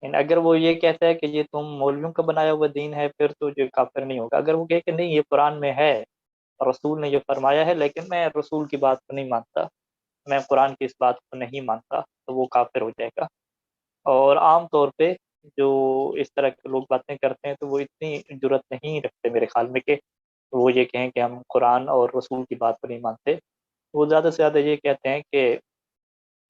اگر وہ یہ کہتا ہے کہ یہ تم مولویوں کا بنایا ہوا دین ہے پھر تو یہ کافر نہیں ہوگا۔ اگر وہ کہے کہ نہیں یہ قرآن میں ہے اور رسول نے یہ فرمایا ہے لیکن میں رسول کی بات کو نہیں مانتا، میں قرآن کی اس بات کو نہیں مانتا، تو وہ کافر ہو جائے گا۔ اور عام طور پہ جو اس طرح کے لوگ باتیں کرتے ہیں تو وہ اتنی جرت نہیں رکھتے میرے خیال میں کہ وہ یہ کہیں کہ ہم قرآن اور رسول کی بات کو نہیں مانتے۔ وہ زیادہ سے زیادہ یہ کہتے ہیں کہ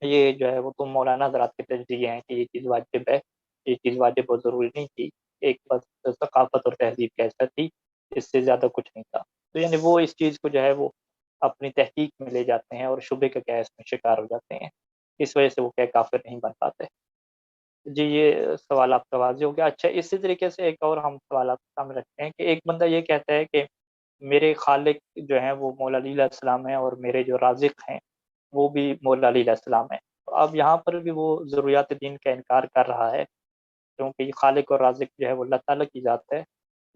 یہ جو ہے وہ تم مولانا حضرات کے تجزیے ہیں کہ یہ چیز واجب ہے، یہ چیز واجب اور ضروری نہیں تھی، ایک بس ثقافت اور تہذیب کا حصہ تھی، اس سے زیادہ کچھ نہیں تھا۔ تو یعنی وہ اس چیز کو جو ہے وہ اپنی تحقیق میں لے جاتے ہیں اور شبے کا اس میں شکار ہو جاتے ہیں، اس وجہ سے وہ کافر نہیں بن پاتے۔ جی یہ سوال آپ کا واضح ہو گیا۔ اچھا اسی طریقے سے ایک اور ہم سوال آپ کے سامنے رکھتے ہیں کہ ایک بندہ یہ کہتا ہے کہ میرے خالق جو ہیں وہ مولا علی علیہ السلام ہیں اور میرے جو رازق ہیں وہ بھی مولا علی علیہ السلام ہیں۔ تو اب یہاں پر بھی وہ ضروریات دین کا انکار کر رہا ہے، کیونکہ یہ خالق اور رازق جو ہے وہ اللہ تعالیٰ کی ذات ہے،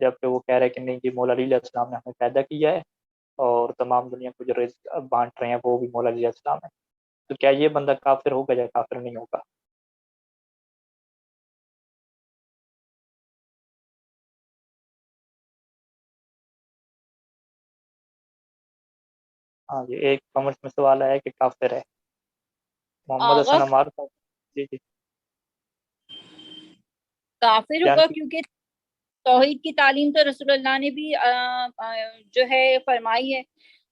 جبکہ وہ کہہ رہے ہیں کہ نہیں جی مولا علی علیہ السلام نے ہمیں پیدا کیا ہے اور تمام دنیا کو جو رزق بانٹ رہے ہیں وہ بھی مولا علی علیہ السلام ہے۔ تو کیا یہ بندہ کافر ہوگا یا کافر نہیں ہوگا؟ ہاں جی، ایک کمنٹ میں سوال آیا کہ کافر ہے محمد آغا حسن عمار صاحب۔ جی جی کافر بیان ہوگا کی۔ کیونکہ توحید کی تعلیم تو رسول اللہ نے بھی جو ہے فرمائی ہے،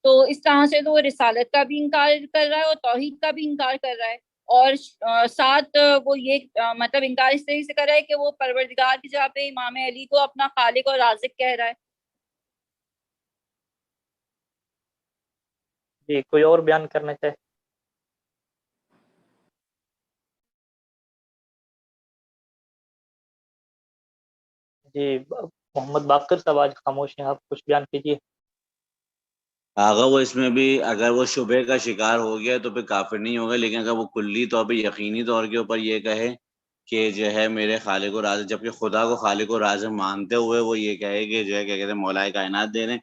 تو اس طرح سے تو وہ رسالت کا بھی انکار کر رہا ہے اور توحید کا بھی انکار کر رہا ہے، اور ساتھ وہ یہ مطلب انکار اس طرح سے کر رہا ہے کہ وہ پروردگار کی جگہ پہ امام علی کو اپنا خالق اور رازق کہہ رہا ہے۔ جی کوئی اور بیان کرنا چاہے؟ جی محمد باقر صاحب آج خاموش ہیں، آپ کچھ بیان کیجیے۔ آگا وہ اس میں بھی اگر وہ شبہ کا شکار ہو گیا تو پھر کافر نہیں ہوگا، لیکن اگر وہ کلی طور پہ یقینی طور کے اوپر یہ کہے کہ جو ہے میرے خالق و رازق، جبکہ خدا کو خالق و رازق مانتے ہوئے وہ یہ کہے کہ جو ہے کیا کہتے ہیں مولائے کائنات دے رہے ہیں،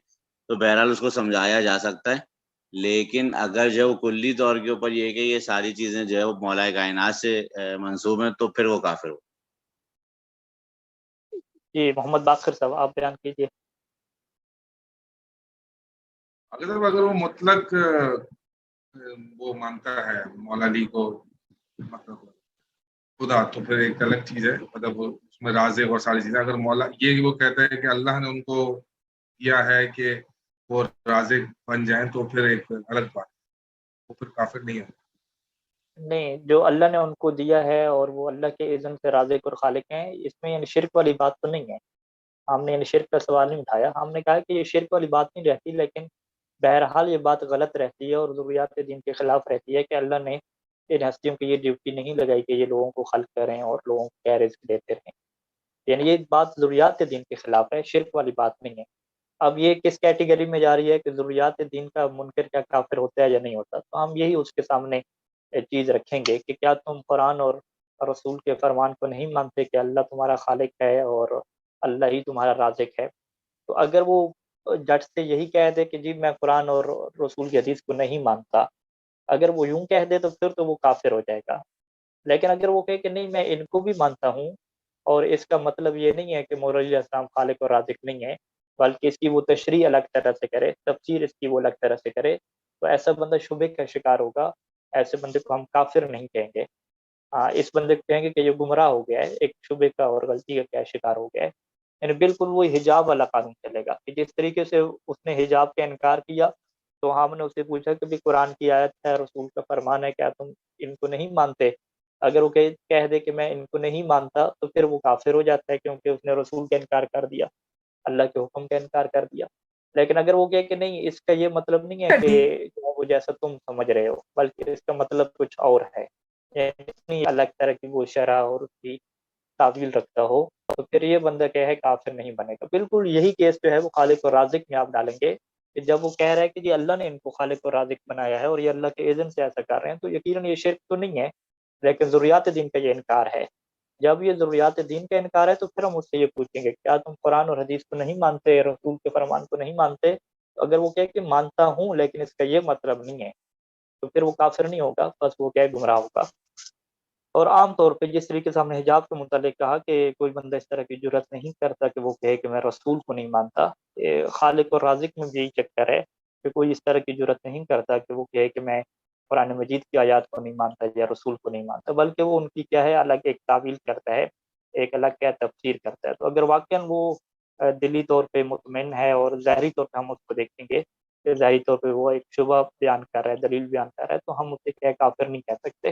تو بہرحال اس کو سمجھایا جا سکتا ہے۔ لیکن اگر جو ہے وہ کلی طور کے اوپر یہ کہ یہ ساری چیزیں جو ہے وہ مولائے کائنات سے منسوب ہیں، تو پھر وہ کافر ہو۔ جی محمد باقر صاحب آپ بیان کیجیے۔ اگر وہ مطلق وہ مانتا ہے مولا علی کو مطلب خدا، تو پھر ایک الگ چیز ہے، مطلب اس میں رازق اور ساری چیزیں، اگر مولا یہ وہ کہتا ہے کہ اللہ نے ان کو کیا ہے کہ وہ رازق بن جائیں، تو پھر ایک الگ بات ہے، وہ پھر کافر نہیں ہے۔ نہیں، جو اللہ نے ان کو دیا ہے اور وہ اللہ کے اذن سے رازق اور خالق ہیں، اس میں یعنی شرک والی بات تو نہیں ہے۔ ہم نے یعنی شرک کا سوال نہیں اٹھایا، ہم نے کہا کہ یہ شرک والی بات نہیں رہتی، لیکن بہرحال یہ بات غلط رہتی ہے اور ضروریات دین کے خلاف رہتی ہے کہ اللہ نے ان ہستیوں کی یہ ڈیوٹی نہیں لگائی کہ یہ لوگوں کو خلق کریں اور لوگوں کو کیا رزق دیتے رہیں، یعنی یہ بات ضروریات دین کے خلاف ہے، شرک والی بات نہیں ہے۔ اب یہ کس کیٹیگری میں جا رہی ہے کہ ضروریات دین کا منکر کیا کافر ہوتا ہے یا نہیں ہوتا، تو ہم یہی اس کے سامنے چیز رکھیں گے کہ کیا تم قرآن اور رسول کے فرمان کو نہیں مانتے کہ اللہ تمہارا خالق ہے اور اللہ ہی تمہارا رازق ہے؟ تو اگر وہ جج سے یہی کہہ دے کہ جی میں قرآن اور رسول کی حدیث کو نہیں مانتا، اگر وہ یوں کہہ دے تو پھر تو وہ کافر ہو جائے گا۔ لیکن اگر وہ کہے کہ نہیں میں ان کو بھی مانتا ہوں اور اس کا مطلب یہ نہیں ہے کہ مولا علی علیہ السلام خالق اور رازق نہیں ہے، بلکہ اس کی وہ تشریح الگ طرح سے کرے، تفسیر اس کی وہ الگ طرح سے کرے، تو ایسا بندہ شبہ کا شکار ہوگا، ایسے بندے کو ہم کافر نہیں کہیں گے۔ اس بندے کو کہیں گے کہ یہ گمراہ ہو گیا ہے، ایک شبہ کا اور غلطی کا کیا شکار ہو گیا ہے۔ یعنی بالکل وہ حجاب والا قانون چلے گا کہ جس طریقے سے اس نے حجاب کا انکار کیا تو ہم نے اسے پوچھا کہ بھی قرآن کی آیت ہے، رسول کا فرمان ہے، کیا تم ان کو نہیں مانتے؟ اگر وہ کہہ دے کہ میں ان کو نہیں مانتا تو پھر وہ کافر ہو جاتا ہے، کیونکہ اس نے رسول کا انکار کر دیا، اللہ کے حکم کا انکار کر دیا۔ لیکن اگر وہ کہے کہ نہیں اس کا یہ مطلب نہیں ہے کہ وہ جیسا تم سمجھ رہے ہو، بلکہ اس کا مطلب کچھ اور ہے، یعنی الگ طرح کی وہ شرح اور اس کی تعویل رکھتا ہو، تو پھر یہ بندہ کیا ہے کافر نہیں بنے گا۔ بالکل یہی کیس جو ہے وہ خالق اور رازق میں آپ ڈالیں گے کہ جب وہ کہہ رہا ہے کہ جی اللہ نے ان کو خالق اور رازق بنایا ہے اور یہ اللہ کے اذن سے ایسا کر رہے ہیں، تو یقیناً یہ شرک تو نہیں ہے، لیکن ضروریات دین کا یہ انکار ہے۔ جب یہ ضروریات دین کا انکار ہے تو پھر ہم اس سے یہ پوچھیں گے کیا تم قرآن اور حدیث کو نہیں مانتے، رسول کے فرمان کو نہیں مانتے؟ تو اگر وہ کہے کہ مانتا ہوں لیکن اس کا یہ مطلب نہیں ہے، تو پھر وہ کافر نہیں ہوگا، بس وہ کیا ہے گمراہ ہوگا۔ اور عام طور پہ جس طریقے سے ہم نے حجاب کے متعلق کہا کہ کوئی بندہ اس طرح کی جرت نہیں کرتا کہ وہ کہے کہ میں رسول کو نہیں مانتا، خالق اور رازق میں بھی یہی چکر ہے کہ کوئی اس طرح کی جرت نہیں کرتا کہ وہ کہے کہ میں قرآن مجید کی آیات کو نہیں مانتا یا رسول کو نہیں مانتا، بلکہ وہ ان کی کیا ہے الگ ایک تعویل کرتا ہے، ایک الگ کیا تفسیر کرتا ہے۔ تو اگر واقعاً وہ دلی طور پہ مطمئن ہے اور ظاہری طور پہ ہم اس کو دیکھیں گے کہ ظاہری طور پہ وہ ایک شبہ بیان کر رہا ہے، دلیل بیان کر رہا ہے، تو ہم اسے کیا کافر نہیں کہہ سکتے۔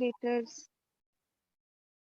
liters.